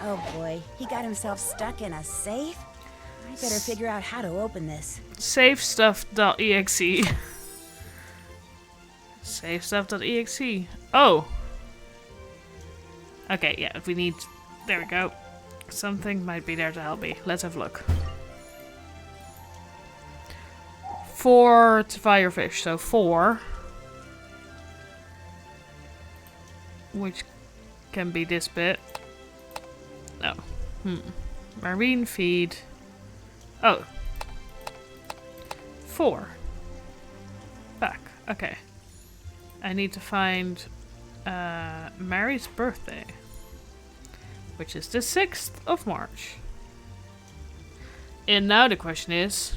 [SPEAKER 2] Oh boy, he got himself stuck in a safe? I better figure out how to open this.
[SPEAKER 1] Safestuff.exe. Safestuff.exe. Oh. Okay, yeah, we need... There we go. Something might be there to help me. Let's have a look. 4 to firefish, so 4. Which can be this bit. No. Marine feed. Oh. 4. Back. Okay. I need to find Mary's birthday. Which is the 6th of March. And now the question is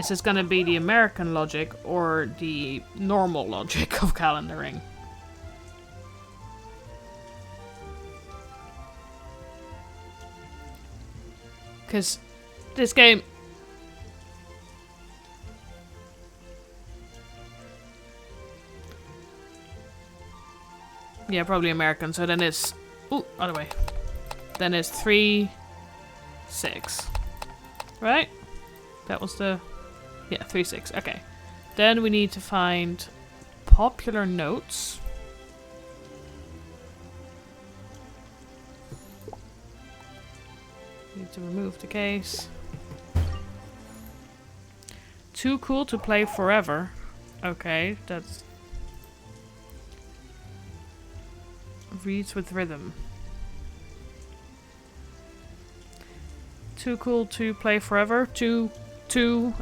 [SPEAKER 1] this gonna be the American logic or the normal logic of calendaring? Because this game... Yeah, probably American, so then it's... Ooh, other way. Then it's 3, 6. Right? That was the... Yeah, 3, 6. Okay. Then we need to find popular notes. Need to remove the case. Too cool to play forever. Okay, that's... Reads with rhythm. Too cool to play forever. Two,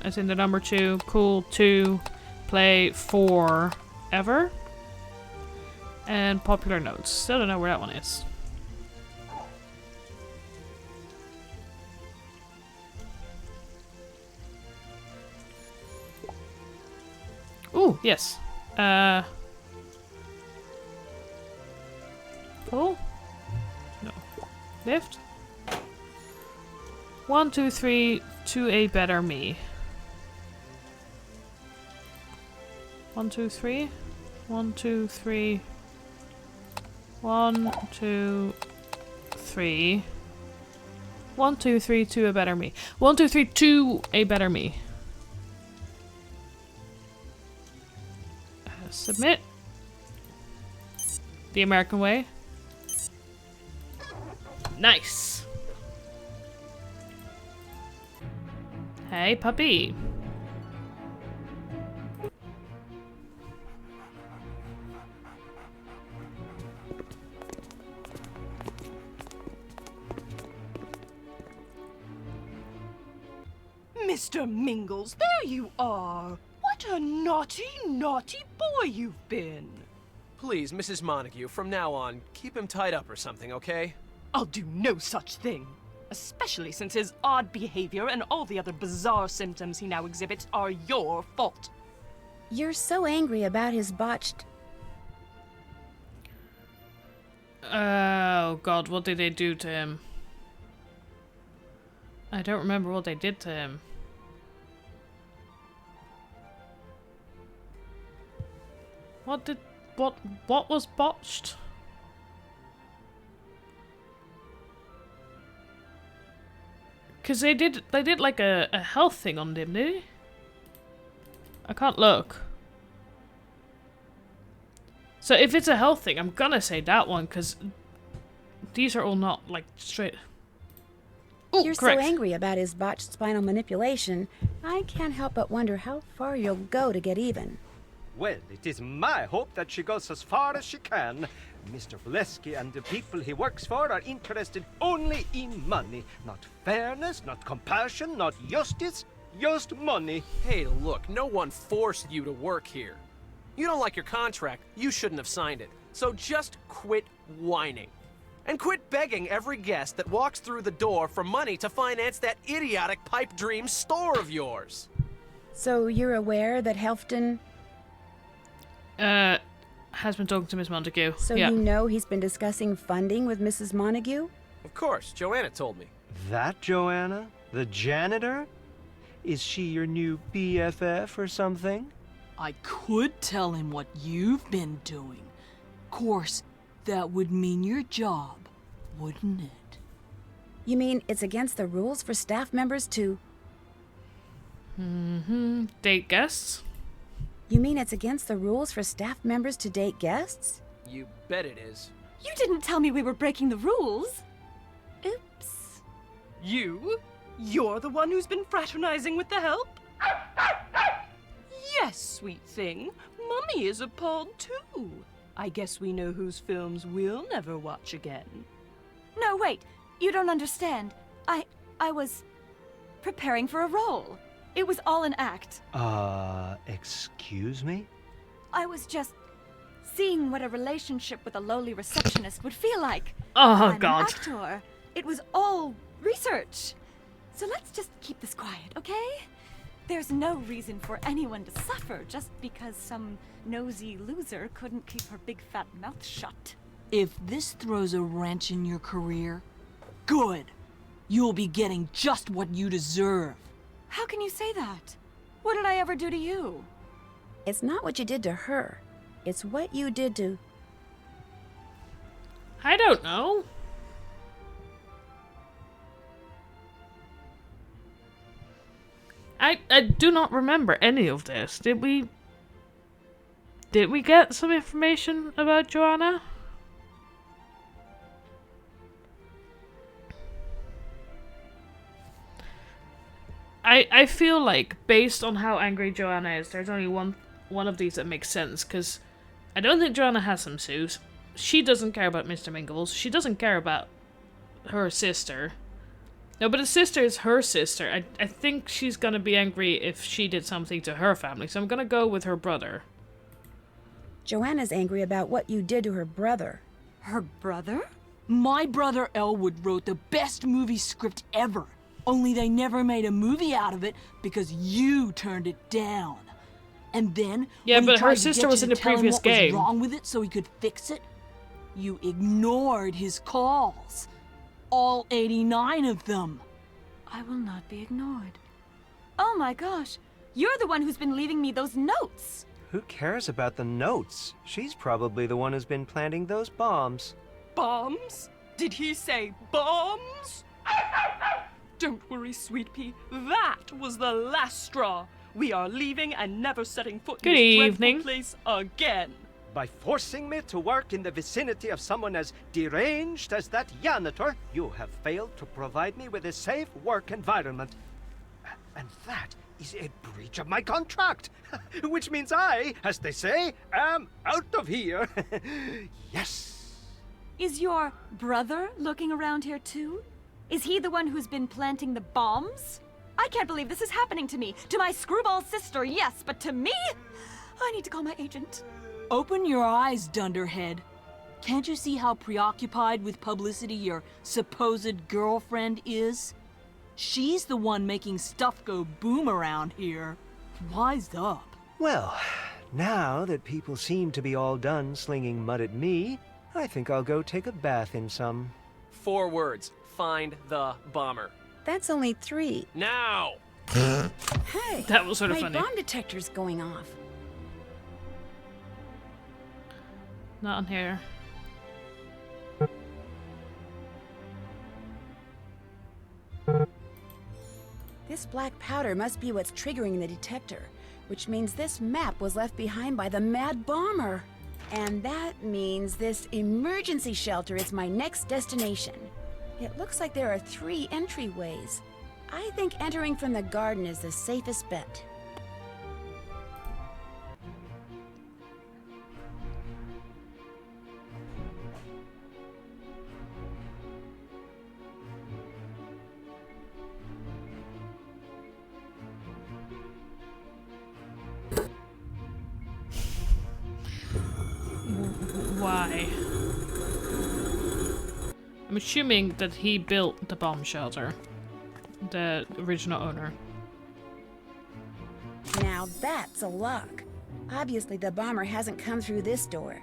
[SPEAKER 1] as in the number 2. Cool to play forever. And popular notes. Still don't know where that one is. Ooh, yes. Pull? No. Lift? 1, 2, 3 to a better me. 1, 2, 3. 1, 2, 3. 1, 2, 3. 1, 2, 3 to a better me. 1, 2, 3 to a better me. Submit. The American way. Nice. Hey, puppy.
[SPEAKER 4] Mr. Mingles, there you are. What a naughty, naughty boy you've been.
[SPEAKER 5] Please, Mrs. Montague, from now on, keep him tied up or something, okay?
[SPEAKER 4] I'll do no such thing. Especially since his odd behavior and all the other bizarre symptoms he now exhibits are your fault.
[SPEAKER 2] You're so angry about his botched...
[SPEAKER 1] Oh god, what did they do to him? I don't remember what they did to him. What was botched? Cause they did like a health thing on him, didn't they? I can't look. So if it's a health thing, I'm gonna say that one, cause these are all not like straight. Ooh,
[SPEAKER 2] You're
[SPEAKER 1] correct.
[SPEAKER 2] so angry about his botched spinal manipulation, I can't help but wonder how far you'll go to get even.
[SPEAKER 3] Well, it is my hope that she goes as far as she can. Mr. Valesky and the people he works for are interested only in money. Not fairness, not compassion, not justice, just money.
[SPEAKER 5] Hey, look, no one forced you to work here. You don't like your contract, you shouldn't have signed it. So just quit whining. And quit begging every guest that walks through the door for money to finance that idiotic pipe dream store of yours.
[SPEAKER 2] So you're aware that Helfton...
[SPEAKER 1] Has been talking to Miss Montague.
[SPEAKER 2] So
[SPEAKER 1] yeah.
[SPEAKER 2] you know he's been discussing funding with Mrs. Montague?
[SPEAKER 5] Of course, Joanna told me.
[SPEAKER 3] That Joanna? The janitor? Is she your new BFF or something?
[SPEAKER 7] I could tell him what you've been doing. Course, that would mean your job, wouldn't it?
[SPEAKER 2] You mean it's against the rules for staff members to...
[SPEAKER 1] Date guests?
[SPEAKER 2] You mean it's against the rules for staff members to date guests?
[SPEAKER 5] You bet it is.
[SPEAKER 8] You didn't tell me we were breaking the rules. Oops.
[SPEAKER 4] You? You're the one who's been fraternizing with the help? Yes, sweet thing. Mummy is appalled too. I guess we know whose films we'll never watch again.
[SPEAKER 8] No, wait. You don't understand. I was preparing for a role. It was all an act.
[SPEAKER 3] Excuse me?
[SPEAKER 8] I was just seeing what a relationship with a lowly receptionist would feel like.
[SPEAKER 1] Oh
[SPEAKER 8] I'm
[SPEAKER 1] god.
[SPEAKER 8] an actor. It was all research. So let's just keep this quiet, okay? There's no reason for anyone to suffer just because some nosy loser couldn't keep her big fat mouth shut.
[SPEAKER 7] If this throws a wrench in your career, good. You'll be getting just what you deserve.
[SPEAKER 8] How can you say that? What did I ever do to you?
[SPEAKER 2] It's not what you did to her. It's what you did to...
[SPEAKER 1] I don't know. I do not remember any of this. Did we get some information about Joanna? I feel like, based on how angry Joanna is, there's only one of these that makes sense, because I don't think Joanna has some suit. She doesn't care about Mr. Mingles. She doesn't care about her sister. No, but his sister is her sister. I think she's gonna be angry if she did something to her family, so I'm gonna go with her brother.
[SPEAKER 2] Joanna's angry about what you did to her brother.
[SPEAKER 8] Her brother?
[SPEAKER 7] My brother Elwood wrote the best movie script ever. Only they never made a movie out of it because you turned it down. And then,
[SPEAKER 1] Yeah,
[SPEAKER 7] when he
[SPEAKER 1] but her
[SPEAKER 7] tried to
[SPEAKER 1] sister
[SPEAKER 7] get
[SPEAKER 1] was
[SPEAKER 7] you
[SPEAKER 1] in
[SPEAKER 7] to
[SPEAKER 1] the
[SPEAKER 7] tell him
[SPEAKER 1] previous
[SPEAKER 7] what
[SPEAKER 1] game.
[SPEAKER 7] was wrong with it so he could fix it, you ignored his calls. All 89 of them.
[SPEAKER 8] I will not be ignored. Oh my gosh! You're the one who's been leaving me those notes!
[SPEAKER 3] Who cares about the notes? She's probably the one who's been planting those bombs.
[SPEAKER 4] Bombs? Did he say bombs? Don't worry, Sweet Pea. That was the last straw. We are leaving and never setting foot in
[SPEAKER 1] Good
[SPEAKER 4] this
[SPEAKER 1] evening.
[SPEAKER 4] dreadful place again.
[SPEAKER 3] By forcing me to work in the vicinity of someone as deranged as that janitor, you have failed to provide me with a safe work environment. And that is a breach of my contract. Which means I, as they say, am out of here. Yes.
[SPEAKER 8] Is your brother looking around here too? Is he the one who's been planting the bombs? I can't believe this is happening to me. To my screwball sister, yes, but to me? I need to call my agent.
[SPEAKER 7] Open your eyes, Dunderhead. Can't you see how preoccupied with publicity your supposed girlfriend is? She's the one making stuff go boom around here. Wise up.
[SPEAKER 3] Well, now that people seem to be all done slinging mud at me, I think I'll go take a bath in some.
[SPEAKER 5] 4 words. Find the bomber.
[SPEAKER 2] That's only 3.
[SPEAKER 5] Now!
[SPEAKER 2] Hey!
[SPEAKER 1] That was sort of
[SPEAKER 2] my
[SPEAKER 1] funny.
[SPEAKER 2] bomb detector's going off.
[SPEAKER 1] Not on here.
[SPEAKER 2] This black powder must be what's triggering the detector, which means this map was left behind by the Mad Bomber. And that means this emergency shelter is my next destination. It looks like there are 3 entryways. I think entering from the garden is the safest bet.
[SPEAKER 1] Why? I'm assuming that he built the bomb shelter. The original owner.
[SPEAKER 2] Now that's a lock. Obviously the bomber hasn't come through this door.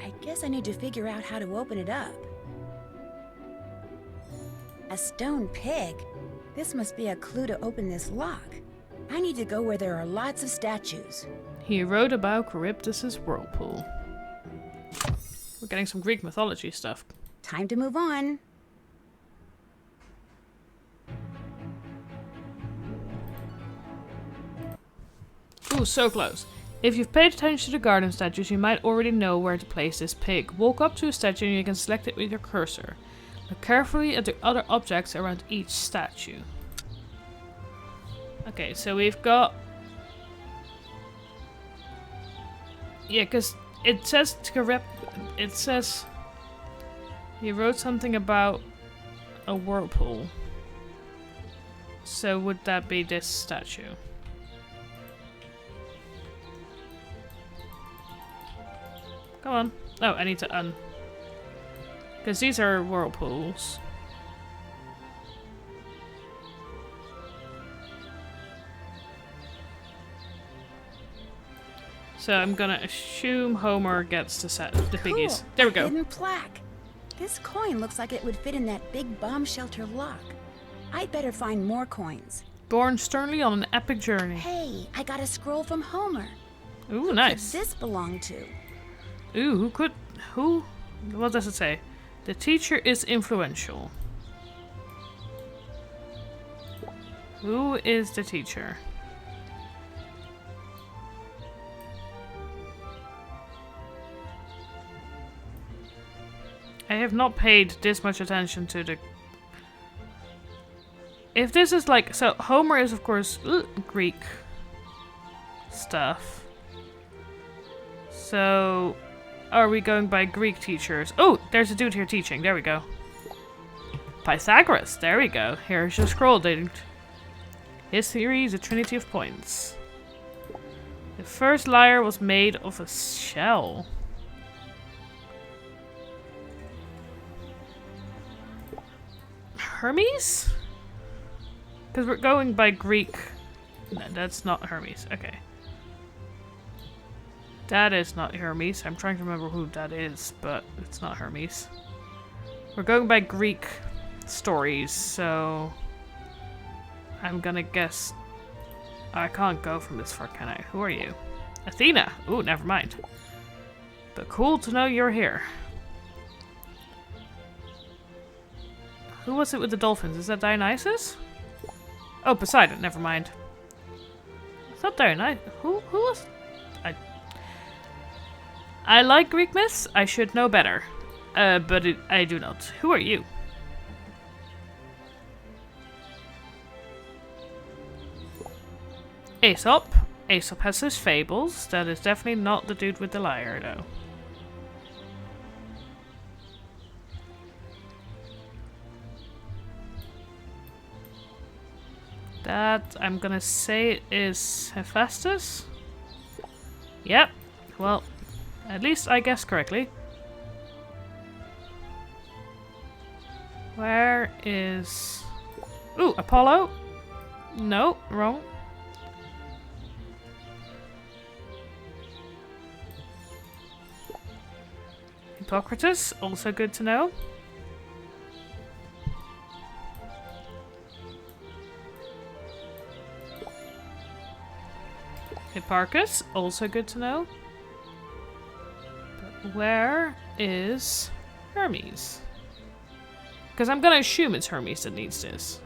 [SPEAKER 2] I guess I need to figure out how to open it up. A stone pig? This must be a clue to open this lock. I need to go where there are lots of statues.
[SPEAKER 1] He wrote about Charybdis' whirlpool. We're getting some Greek mythology stuff.
[SPEAKER 2] Time to move on.
[SPEAKER 1] Ooh, so close. If you've paid attention to the garden statues, you might already know where to place this pig. Walk up to a statue and you can select it with your cursor. Look carefully at the other objects around each statue. Okay, so we've got... Yeah, because it says... It says... He wrote something about a whirlpool. So would that be this statue? Come on. Oh, I need to because these are whirlpools. So I'm gonna assume Homer gets to set the piggies.
[SPEAKER 2] Cool.
[SPEAKER 1] There we go.
[SPEAKER 2] Hidden plaque. This coin looks like it would fit in that big bomb shelter lock. I'd better find more coins.
[SPEAKER 1] Born sternly on an epic journey.
[SPEAKER 2] Hey, I got a scroll from Homer.
[SPEAKER 1] Ooh,
[SPEAKER 2] Who
[SPEAKER 1] nice.
[SPEAKER 2] could this belong to?
[SPEAKER 1] Ooh, who? What does it say? The teacher is influential. Who is the teacher? I have not paid this much attention to the... If this is like... So, Homer is of course Greek stuff. So... Are we going by Greek teachers? Oh, there's a dude here teaching. There we go. Pythagoras. There we go. Here's your scroll, dude. His theory is a trinity of points. The first lyre was made of a shell. Hermes? Because we're going by Greek. No, that's not Hermes. Okay. That is not Hermes. I'm trying to remember who that is, but it's not Hermes. We're going by Greek stories, so... I'm gonna guess... I can't go from this far, can I? Who are you? Athena! Ooh, never mind. But cool to know you're here. Who was it with the dolphins? Is that Dionysus? Oh, Poseidon, never mind. It's not Dionysus. Who was... I like Greek myths. I should know better. But I do not. Who are you? Aesop. Aesop has his fables. That is definitely not the dude with the lyre, though. That, I'm gonna say, is Hephaestus? Yep. Well, at least I guessed correctly. Where is... Ooh, Apollo? No, wrong. Hippocrates, also good to know. Hipparchus, also good to know. But where is Hermes? Because I'm gonna assume it's Hermes that needs this.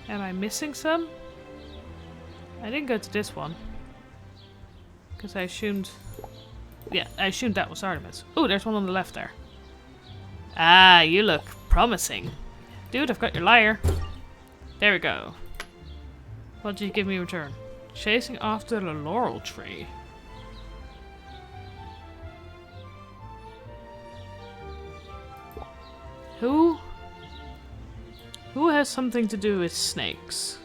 [SPEAKER 1] Am I missing some? I didn't go to this one. Because I assumed... Yeah, I assumed that was Artemis. Oh, there's one on the left there. Ah, you look promising. Dude, I've got your lyre. There we go. What did you give me in return? Chasing after the laurel tree. Who has something to do with snakes?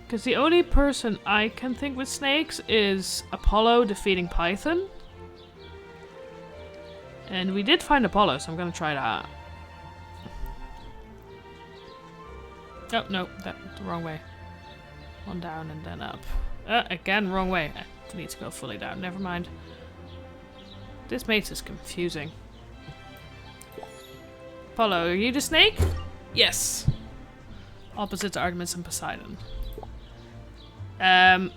[SPEAKER 1] Because the only person I can think with snakes is Apollo defeating Python. And we did find Apollo, so I'm gonna try that. Oh, no, that's the wrong way. One down and then up. Again, wrong way. I need to go fully down, never mind. This maze is confusing. Apollo, are you the snake? Yes. Opposite to Artemis and Poseidon. I'm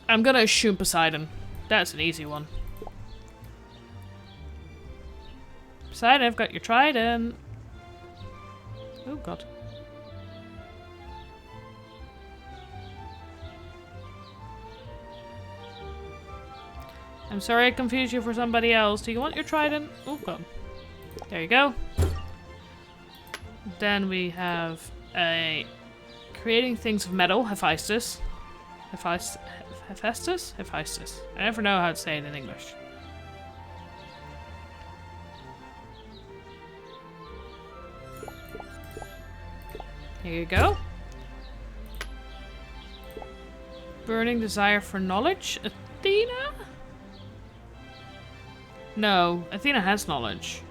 [SPEAKER 1] gonna assume Poseidon. That's an easy one. Poseidon, I've got your trident. Oh god. I'm sorry I confused you for somebody else. Do you want your trident? Oh god. There you go. Then we have a creating things of metal, Hephaestus. Hephaestus? Hephaestus. I never know how to say it in English. Here you go. Burning desire for knowledge. Athena? No, Athena has knowledge.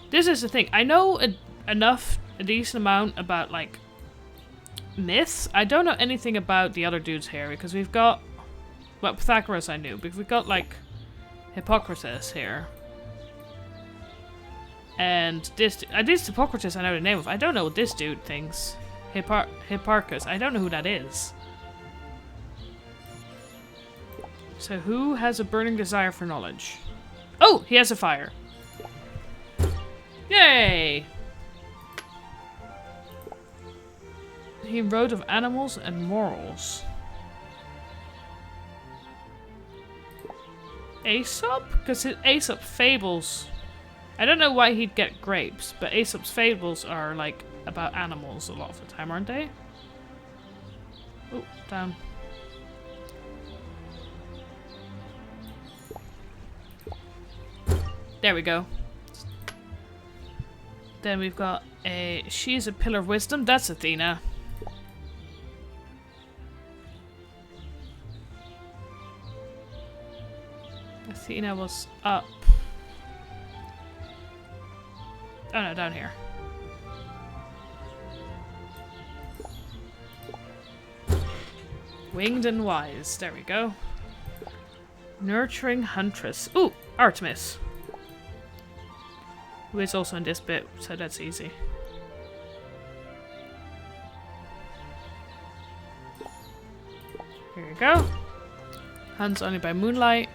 [SPEAKER 1] This is the thing. I know a decent amount about, like, myths. I don't know anything about the other dudes here because we've got... Well, Pythagoras I knew, but we've got, like, Hippocrates here. And this Hippocrates I know the name of. I don't know what this dude thinks. Hipparchus. I don't know who that is. So who has a burning desire for knowledge? Oh, he has a fire. Yay! He wrote of animals and morals. Aesop? Because Aesop fables... I don't know why he'd get grapes, but Aesop's fables are, like, about animals a lot of the time, aren't they? Oh, down. There we go. Then we've got a... She's a pillar of wisdom. That's Athena. Athena was up. Oh no, down here. Winged and wise. There we go. Nurturing huntress. Ooh, Artemis. Who is also in this bit, so that's easy. Here you go. Hunts only by moonlight.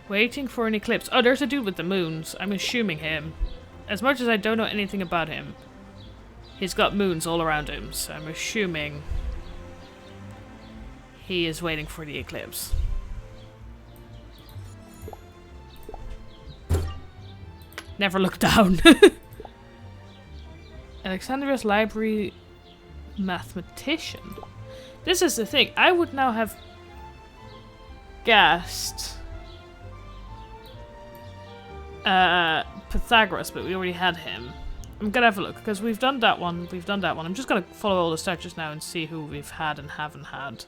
[SPEAKER 1] Waiting for an eclipse. Oh, there's a dude with the moons. I'm assuming him. As much as I don't know anything about him, he's got moons all around him, so I'm assuming he is waiting for the eclipse. Never look down. Alexandria's library mathematician. This is the thing. I would now have guessed Pythagoras, but we already had him. I'm gonna have a look because we've done that one. We've done that one. I'm just gonna follow all the statues now and see who we've had and haven't had.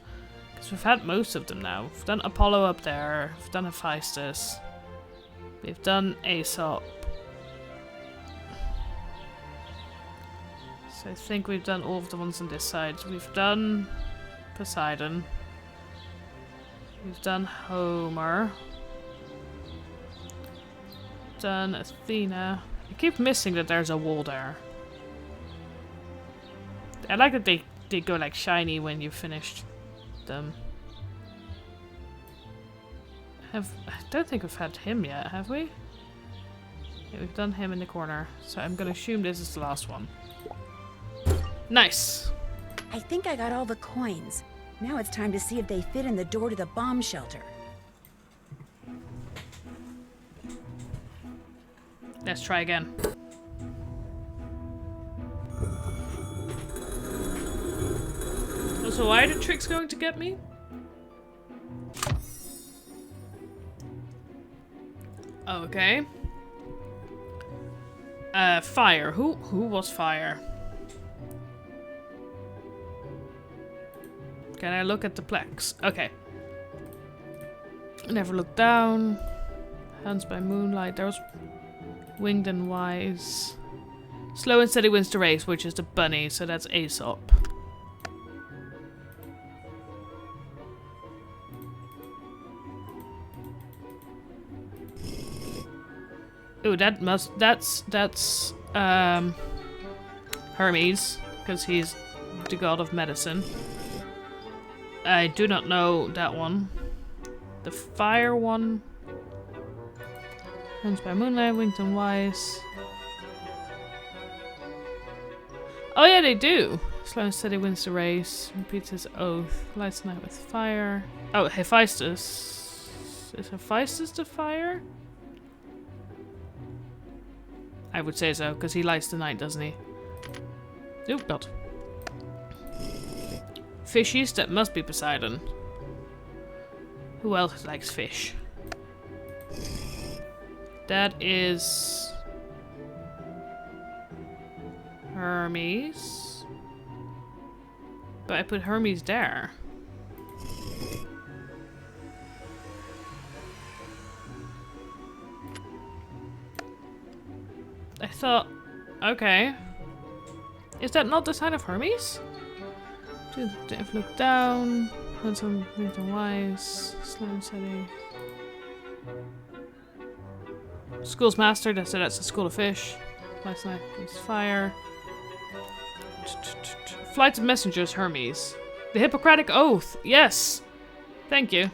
[SPEAKER 1] Because we've had most of them now. We've done Apollo up there. We've done Hephaestus. We've done Aesop. So I think we've done all of the ones on this side. We've done Poseidon. We've done Homer. Done Athena. I keep missing that there's a wall there. I like that they go like shiny when you finished them. I don't think we've had him yet, have we? Yeah, we've done him in the corner. So I'm gonna assume this is the last one. Nice!
[SPEAKER 2] I think I got all the coins. Now it's time to see if they fit in the door to the bomb shelter.
[SPEAKER 1] Let's try again. So why are the tricks going to get me? Okay. Fire. Who was fire? Can I look at the plaques? Okay. Never look down. Hands by moonlight. There was winged and wise. Slow and steady wins the race, which is the bunny, so that's Aesop. Ooh, that's Hermes, because he's the god of medicine. I do not know that one. The fire one. Hands by moonlight, winged and wise. Oh yeah, they do. Slow and steady wins the race. Repeats his oath. Lights the night with fire. Oh, Hephaestus. Is Hephaestus the fire? I would say so, because he lights the night, doesn't he? Oh, God. Fishies? That must be Poseidon. Who else likes fish? That is Hermes. But I put Hermes there. I thought, okay. Is that not the sign of Hermes? If look down, handsome, winged and wise, slow and steady. School's master, so that's the school of fish. Last night was fire. Flight of messengers, Hermes. The Hippocratic Oath, yes! Thank you.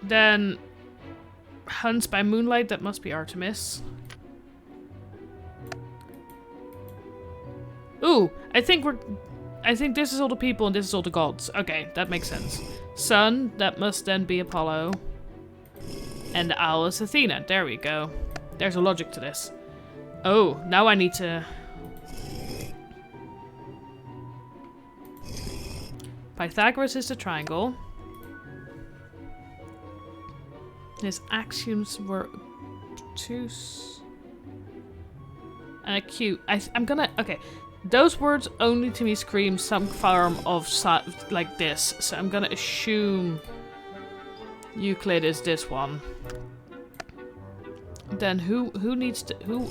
[SPEAKER 1] Then hunts by moonlight, that must be Artemis. Ooh, I think this is all the people and this is all the gods. Okay, that makes sense. Sun, that must then be Apollo. And the owl is Athena. There we go. There's a logic to this. Oh, now I need to... Pythagoras is the triangle. His axioms were obtuse and acute. I'm gonna... Okay. Those words only to me scream some form of like this. So I'm gonna assume Euclid is this one. Then who needs to... Who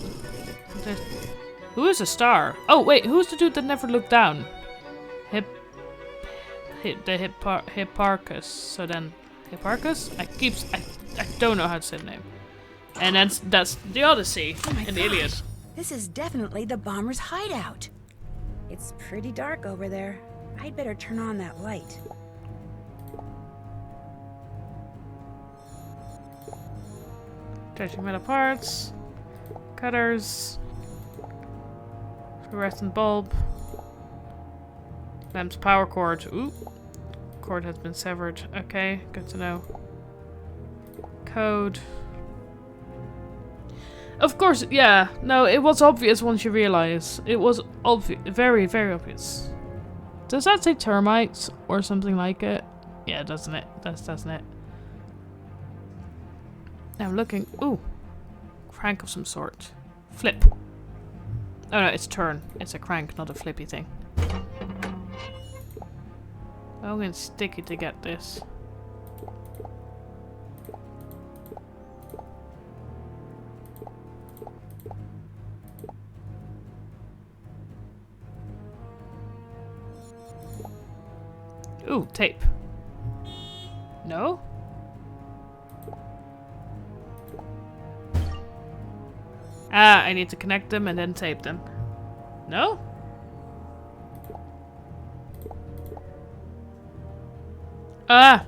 [SPEAKER 1] is a star? Oh, wait. Who's the dude that never looked down? Hipparchus. So then... Hipparchus? I don't know how to say the name. And that's the Odyssey
[SPEAKER 2] Oh my
[SPEAKER 1] and the Iliad.
[SPEAKER 2] gosh. This is definitely the bomber's hideout. It's pretty dark over there. I'd better turn on that light.
[SPEAKER 1] Stretching metal parts. Cutters. Fluorescent bulb. Lamp's power cord. Ooh. Cord has been severed. Okay, good to know. Code. Of course, yeah. No, it was obvious once you realize. It was obvious. Very, very obvious. Does that say termites or something like it? Yeah, doesn't it? Doesn't it? Now I'm looking. Ooh. Crank of some sort. Flip. Oh no, it's turn. It's a crank, not a flippy thing. I'm going sticky to get this. Ooh, tape. No? Ah, I need to connect them and then tape them. No? Ah!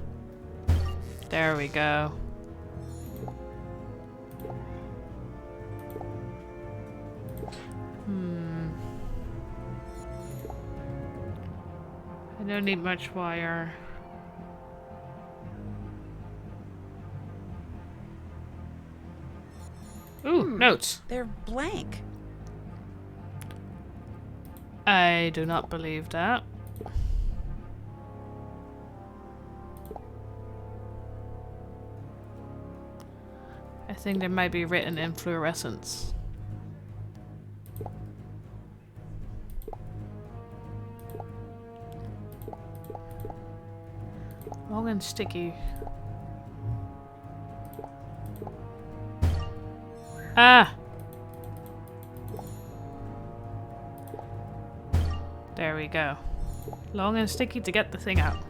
[SPEAKER 1] There we go. I don't need much wire. Ooh, notes.
[SPEAKER 2] They're blank.
[SPEAKER 1] I do not believe that. I think they might be written in fluorescence. Long and sticky. Ah! There we go. Long and sticky to get the thing out.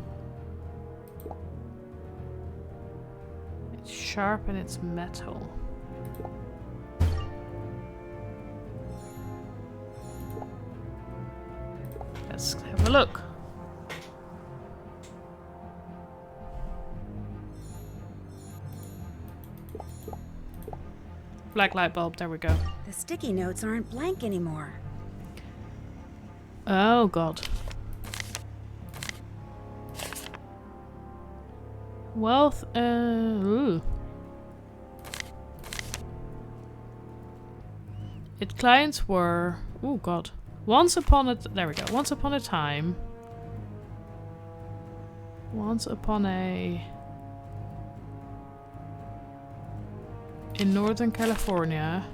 [SPEAKER 1] It's sharp and it's metal. Let's have a look. Black light bulb, there we go.
[SPEAKER 2] The sticky notes aren't blank anymore.
[SPEAKER 1] Oh god. Wealth, ooh. Its clients were, oh god. Once upon a time, in Northern California,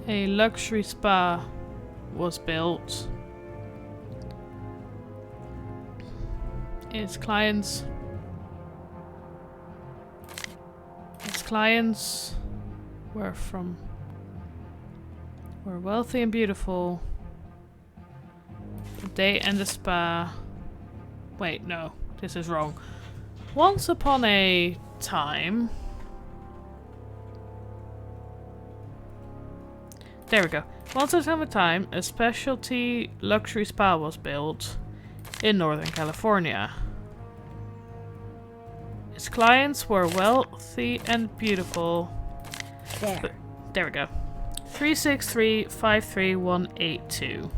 [SPEAKER 1] a luxury spa was built. Its clients were wealthy and beautiful. They and the spa. Wait, no, this is wrong. Once upon a time. There we go. Once upon a time, a specialty luxury spa was built in Northern California. Its clients were wealthy and beautiful. There we go. 363-53182.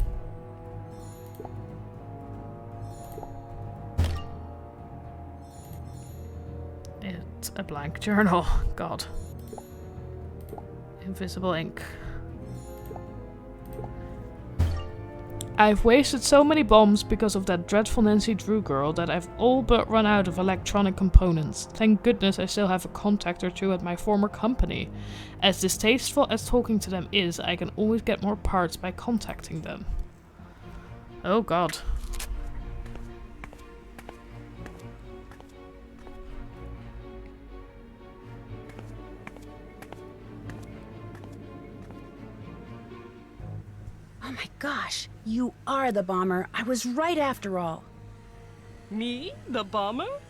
[SPEAKER 1] It's a blank journal. God. Invisible ink. I've wasted so many bombs because of that dreadful Nancy Drew girl that I've all but run out of electronic components. Thank goodness I still have a contact or two at my former company. As distasteful as talking to them is, I can always get more parts by contacting them. Oh god.
[SPEAKER 2] Oh my gosh, you are the bomber. I was right after all.
[SPEAKER 4] Me? The bomber?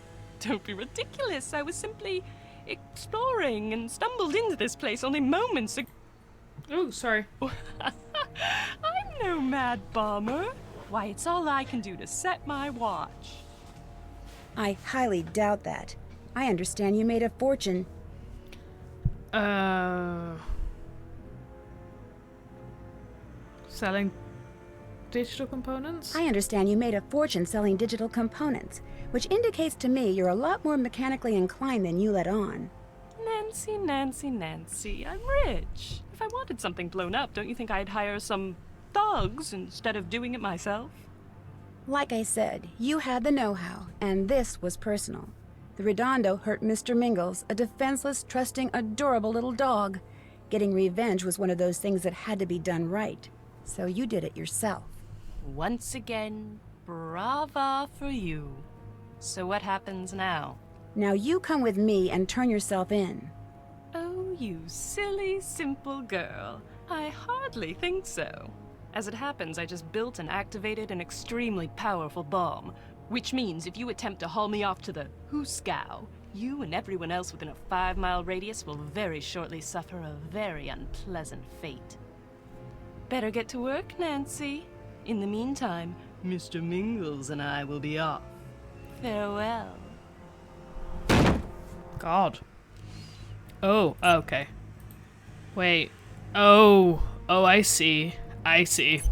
[SPEAKER 4] Don't be ridiculous. I was simply exploring and stumbled into this place only moments ago.
[SPEAKER 1] Oh, sorry.
[SPEAKER 4] I'm no mad bomber. Why, it's all I can do to set my watch.
[SPEAKER 2] I highly doubt that. I understand you made a fortune.
[SPEAKER 1] Selling digital components?
[SPEAKER 2] I understand you made a fortune selling digital components, which indicates to me you're a lot more mechanically inclined than you let on.
[SPEAKER 4] Nancy, Nancy, Nancy, I'm rich. If I wanted something blown up, don't you think I'd hire some thugs instead of doing it myself?
[SPEAKER 2] Like I said, you had the know-how, and this was personal. The Redondo hurt Mr. Mingles, a defenseless, trusting, adorable little dog. Getting revenge was one of those things that had to be done right. So you did it yourself.
[SPEAKER 4] Once again, brava for you. So what happens now?
[SPEAKER 2] Now you come with me and turn yourself in.
[SPEAKER 4] Oh, you silly, simple girl. I hardly think so. As it happens, I just built and activated an extremely powerful bomb, which means if you attempt to haul me off to the Hooskow, you and everyone else within a 5-mile radius will very shortly suffer a very unpleasant fate. Better get to work, Nancy. In the meantime, Mr. Mingles and I will be off. Farewell.
[SPEAKER 1] God. Oh, okay. Wait. Oh, I see. I see.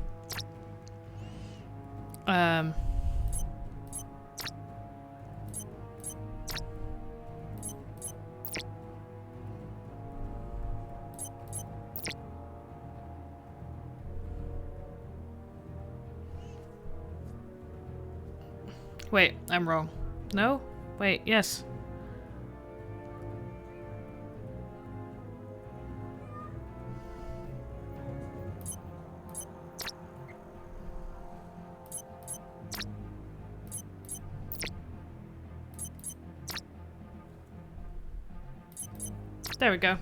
[SPEAKER 1] Wait, I'm wrong. No? Wait, yes. There we go.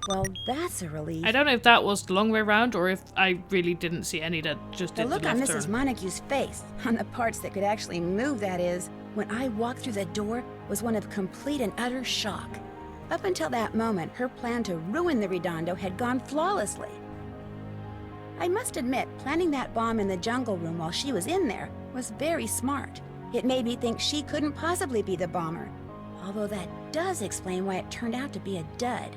[SPEAKER 2] Well, that's a relief.
[SPEAKER 1] I don't know if that was the long way around or if I really didn't see any that just
[SPEAKER 2] The
[SPEAKER 1] did
[SPEAKER 2] look
[SPEAKER 1] the
[SPEAKER 2] on
[SPEAKER 1] left
[SPEAKER 2] Mrs.
[SPEAKER 1] turn.
[SPEAKER 2] Montague's face, on the parts that could actually move, that is, when I walked through the door, was one of complete and utter shock. Up until that moment, her plan to ruin the Redondo had gone flawlessly. I must admit, planning that bomb in the jungle room while she was in there was very smart. It made me think she couldn't possibly be the bomber, although that does explain why it turned out to be a dud.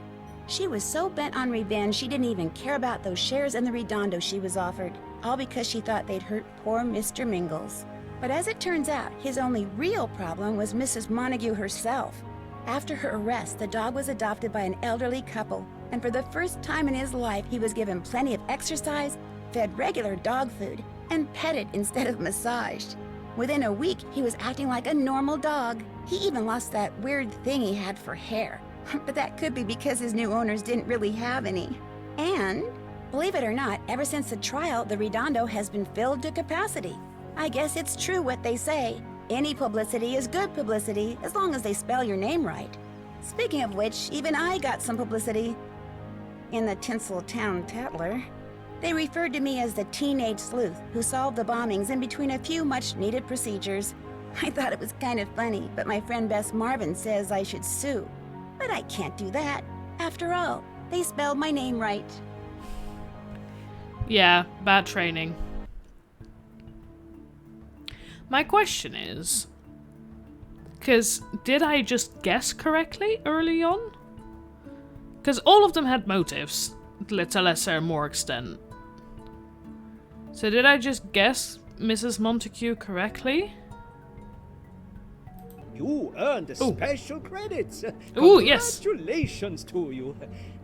[SPEAKER 2] She was so bent on revenge she didn't even care about those shares in the Redondo she was offered, all because she thought they'd hurt poor Mr. Mingles. But as it turns out, his only real problem was Mrs. Montague herself. After her arrest, the dog was adopted by an elderly couple, and for the first time in his life, he was given plenty of exercise, fed regular dog food, and petted instead of massaged. Within a week, he was acting like a normal dog. He even lost that weird thing he had for hair. But that could be because his new owners didn't really have any. And, believe it or not, ever since the trial, the Redondo has been filled to capacity. I guess it's true what they say. Any publicity is good publicity, as long as they spell your name right. Speaking of which, even I got some publicity in the Tinseltown Tatler. They referred to me as the teenage sleuth who solved the bombings in between a few much-needed procedures. I thought it was kind of funny, but my friend Bess Marvin says I should sue. But I can't do that. After all, they spelled my name right.
[SPEAKER 1] Yeah, bad training. My question is, because did I just guess correctly early on? Because all of them had motives, to lesser or more extent. So did I just guess Mrs. Montague correctly?
[SPEAKER 3] You earned special credits.
[SPEAKER 1] Ooh, yes.
[SPEAKER 3] Congratulations to you.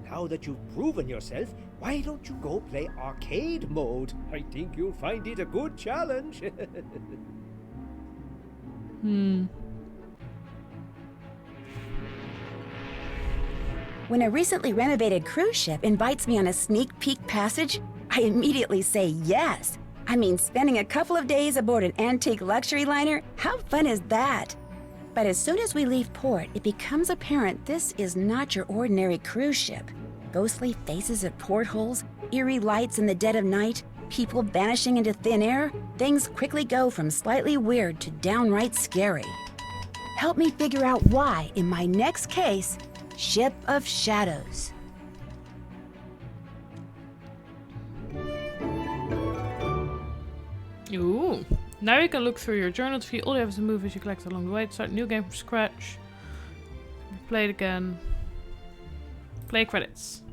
[SPEAKER 3] Now that you've proven yourself, why don't you go play arcade mode? I think you'll find it a good challenge.
[SPEAKER 2] When a recently renovated cruise ship invites me on a sneak peek passage, I immediately say yes. I mean, spending a couple of days aboard an antique luxury liner, how fun is that? But as soon as we leave port, it becomes apparent this is not your ordinary cruise ship. Ghostly faces at portholes, eerie lights in the dead of night, people vanishing into thin air, things quickly go from slightly weird to downright scary. Help me figure out why in my next case, Ship of Shadows.
[SPEAKER 1] Ooh. Now you can look through your journal to view all the evidence and movies you collected along the way. Start a new game from scratch. Play it again. Play credits.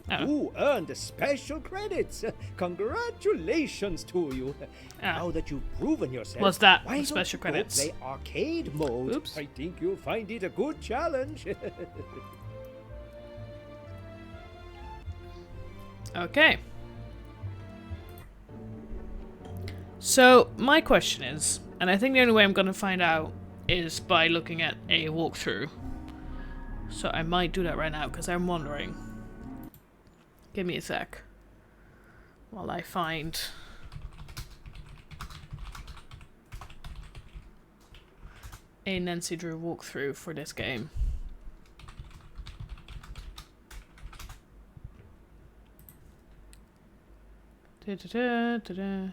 [SPEAKER 1] Oh.
[SPEAKER 3] You earned special credits. Congratulations to you. Now that you've proven yourself,
[SPEAKER 1] What's that?
[SPEAKER 3] why
[SPEAKER 1] Special
[SPEAKER 3] don't you
[SPEAKER 1] credits.
[SPEAKER 3] Play arcade mode.
[SPEAKER 1] Oops.
[SPEAKER 3] I think you'll find it a good challenge.
[SPEAKER 1] Okay. So, my question is, and I think the only way I'm going to find out is by looking at a walkthrough. So I might do that right now, because I'm wondering. Give me a sec. While I find... a Nancy Drew walkthrough for this game. Da-da-da-da-da.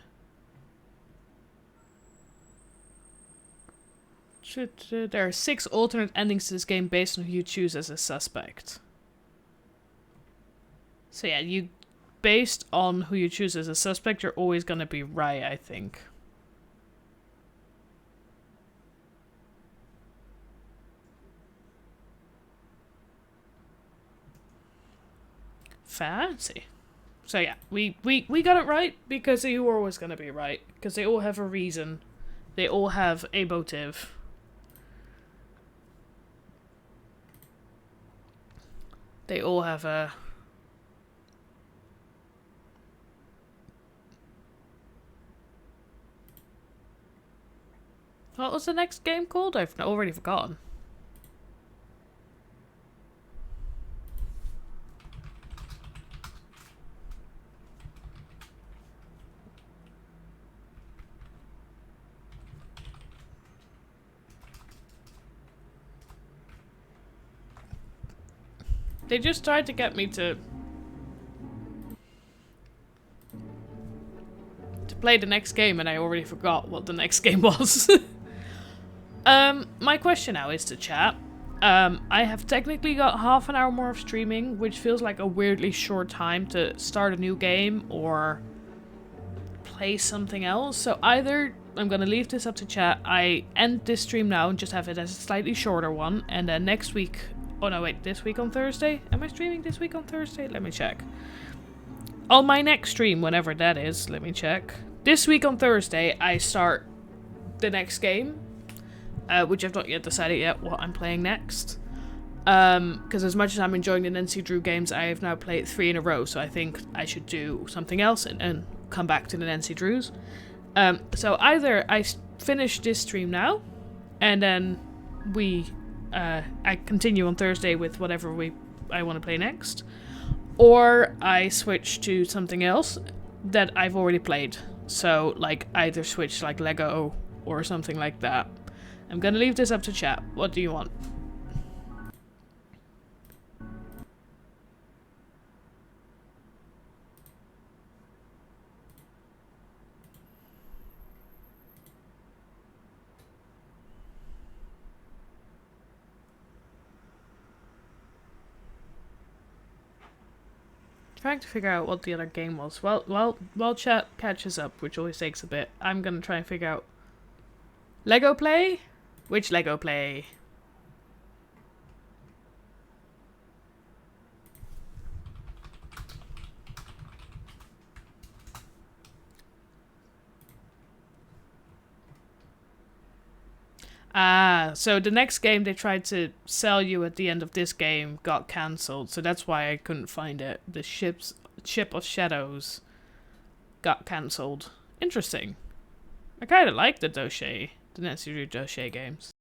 [SPEAKER 1] There are 6 alternate endings to this game based on who you choose as a suspect. So yeah, based on who you choose as a suspect, you're always gonna be right, I think. Fancy. So yeah, we got it right because you were always gonna be right. Because they all have a reason. They all have a motive. They all have a... What was the next game called? I've already forgotten. They just tried to get me to play the next game, and I already forgot what the next game was. My question now is to chat. I have technically got half an hour more of streaming, which feels like a weirdly short time to start a new game or play something else. So either I'm gonna leave this up to chat, I end this stream now and just have it as a slightly shorter one, and then next week... Oh no, wait, this week on Thursday? Am I streaming this week on Thursday? Let me check. On my next stream, whenever that is, let me check. This week on Thursday, I start the next game, which I've not yet decided yet what I'm playing next. Because as much as I'm enjoying the Nancy Drew games, I have now played 3 in a row, so I think I should do something else and come back to the Nancy Drews. So either I finish this stream now, and then I continue on Thursday with whatever I want to play next, or I switch to something else that I've already played. So like either switch like Lego or something like that. I'm gonna leave this up to chat. What do you want? Trying to figure out what the other game was. While chat catches up, which always takes a bit, I'm gonna try and figure out... Lego play? Which Lego play? Ah, so the next game they tried to sell you at the end of this game got cancelled, so that's why I couldn't find it. The Ship of Shadows got cancelled. Interesting. I kind of like the Dossier, the Nancy Drew Dossier games.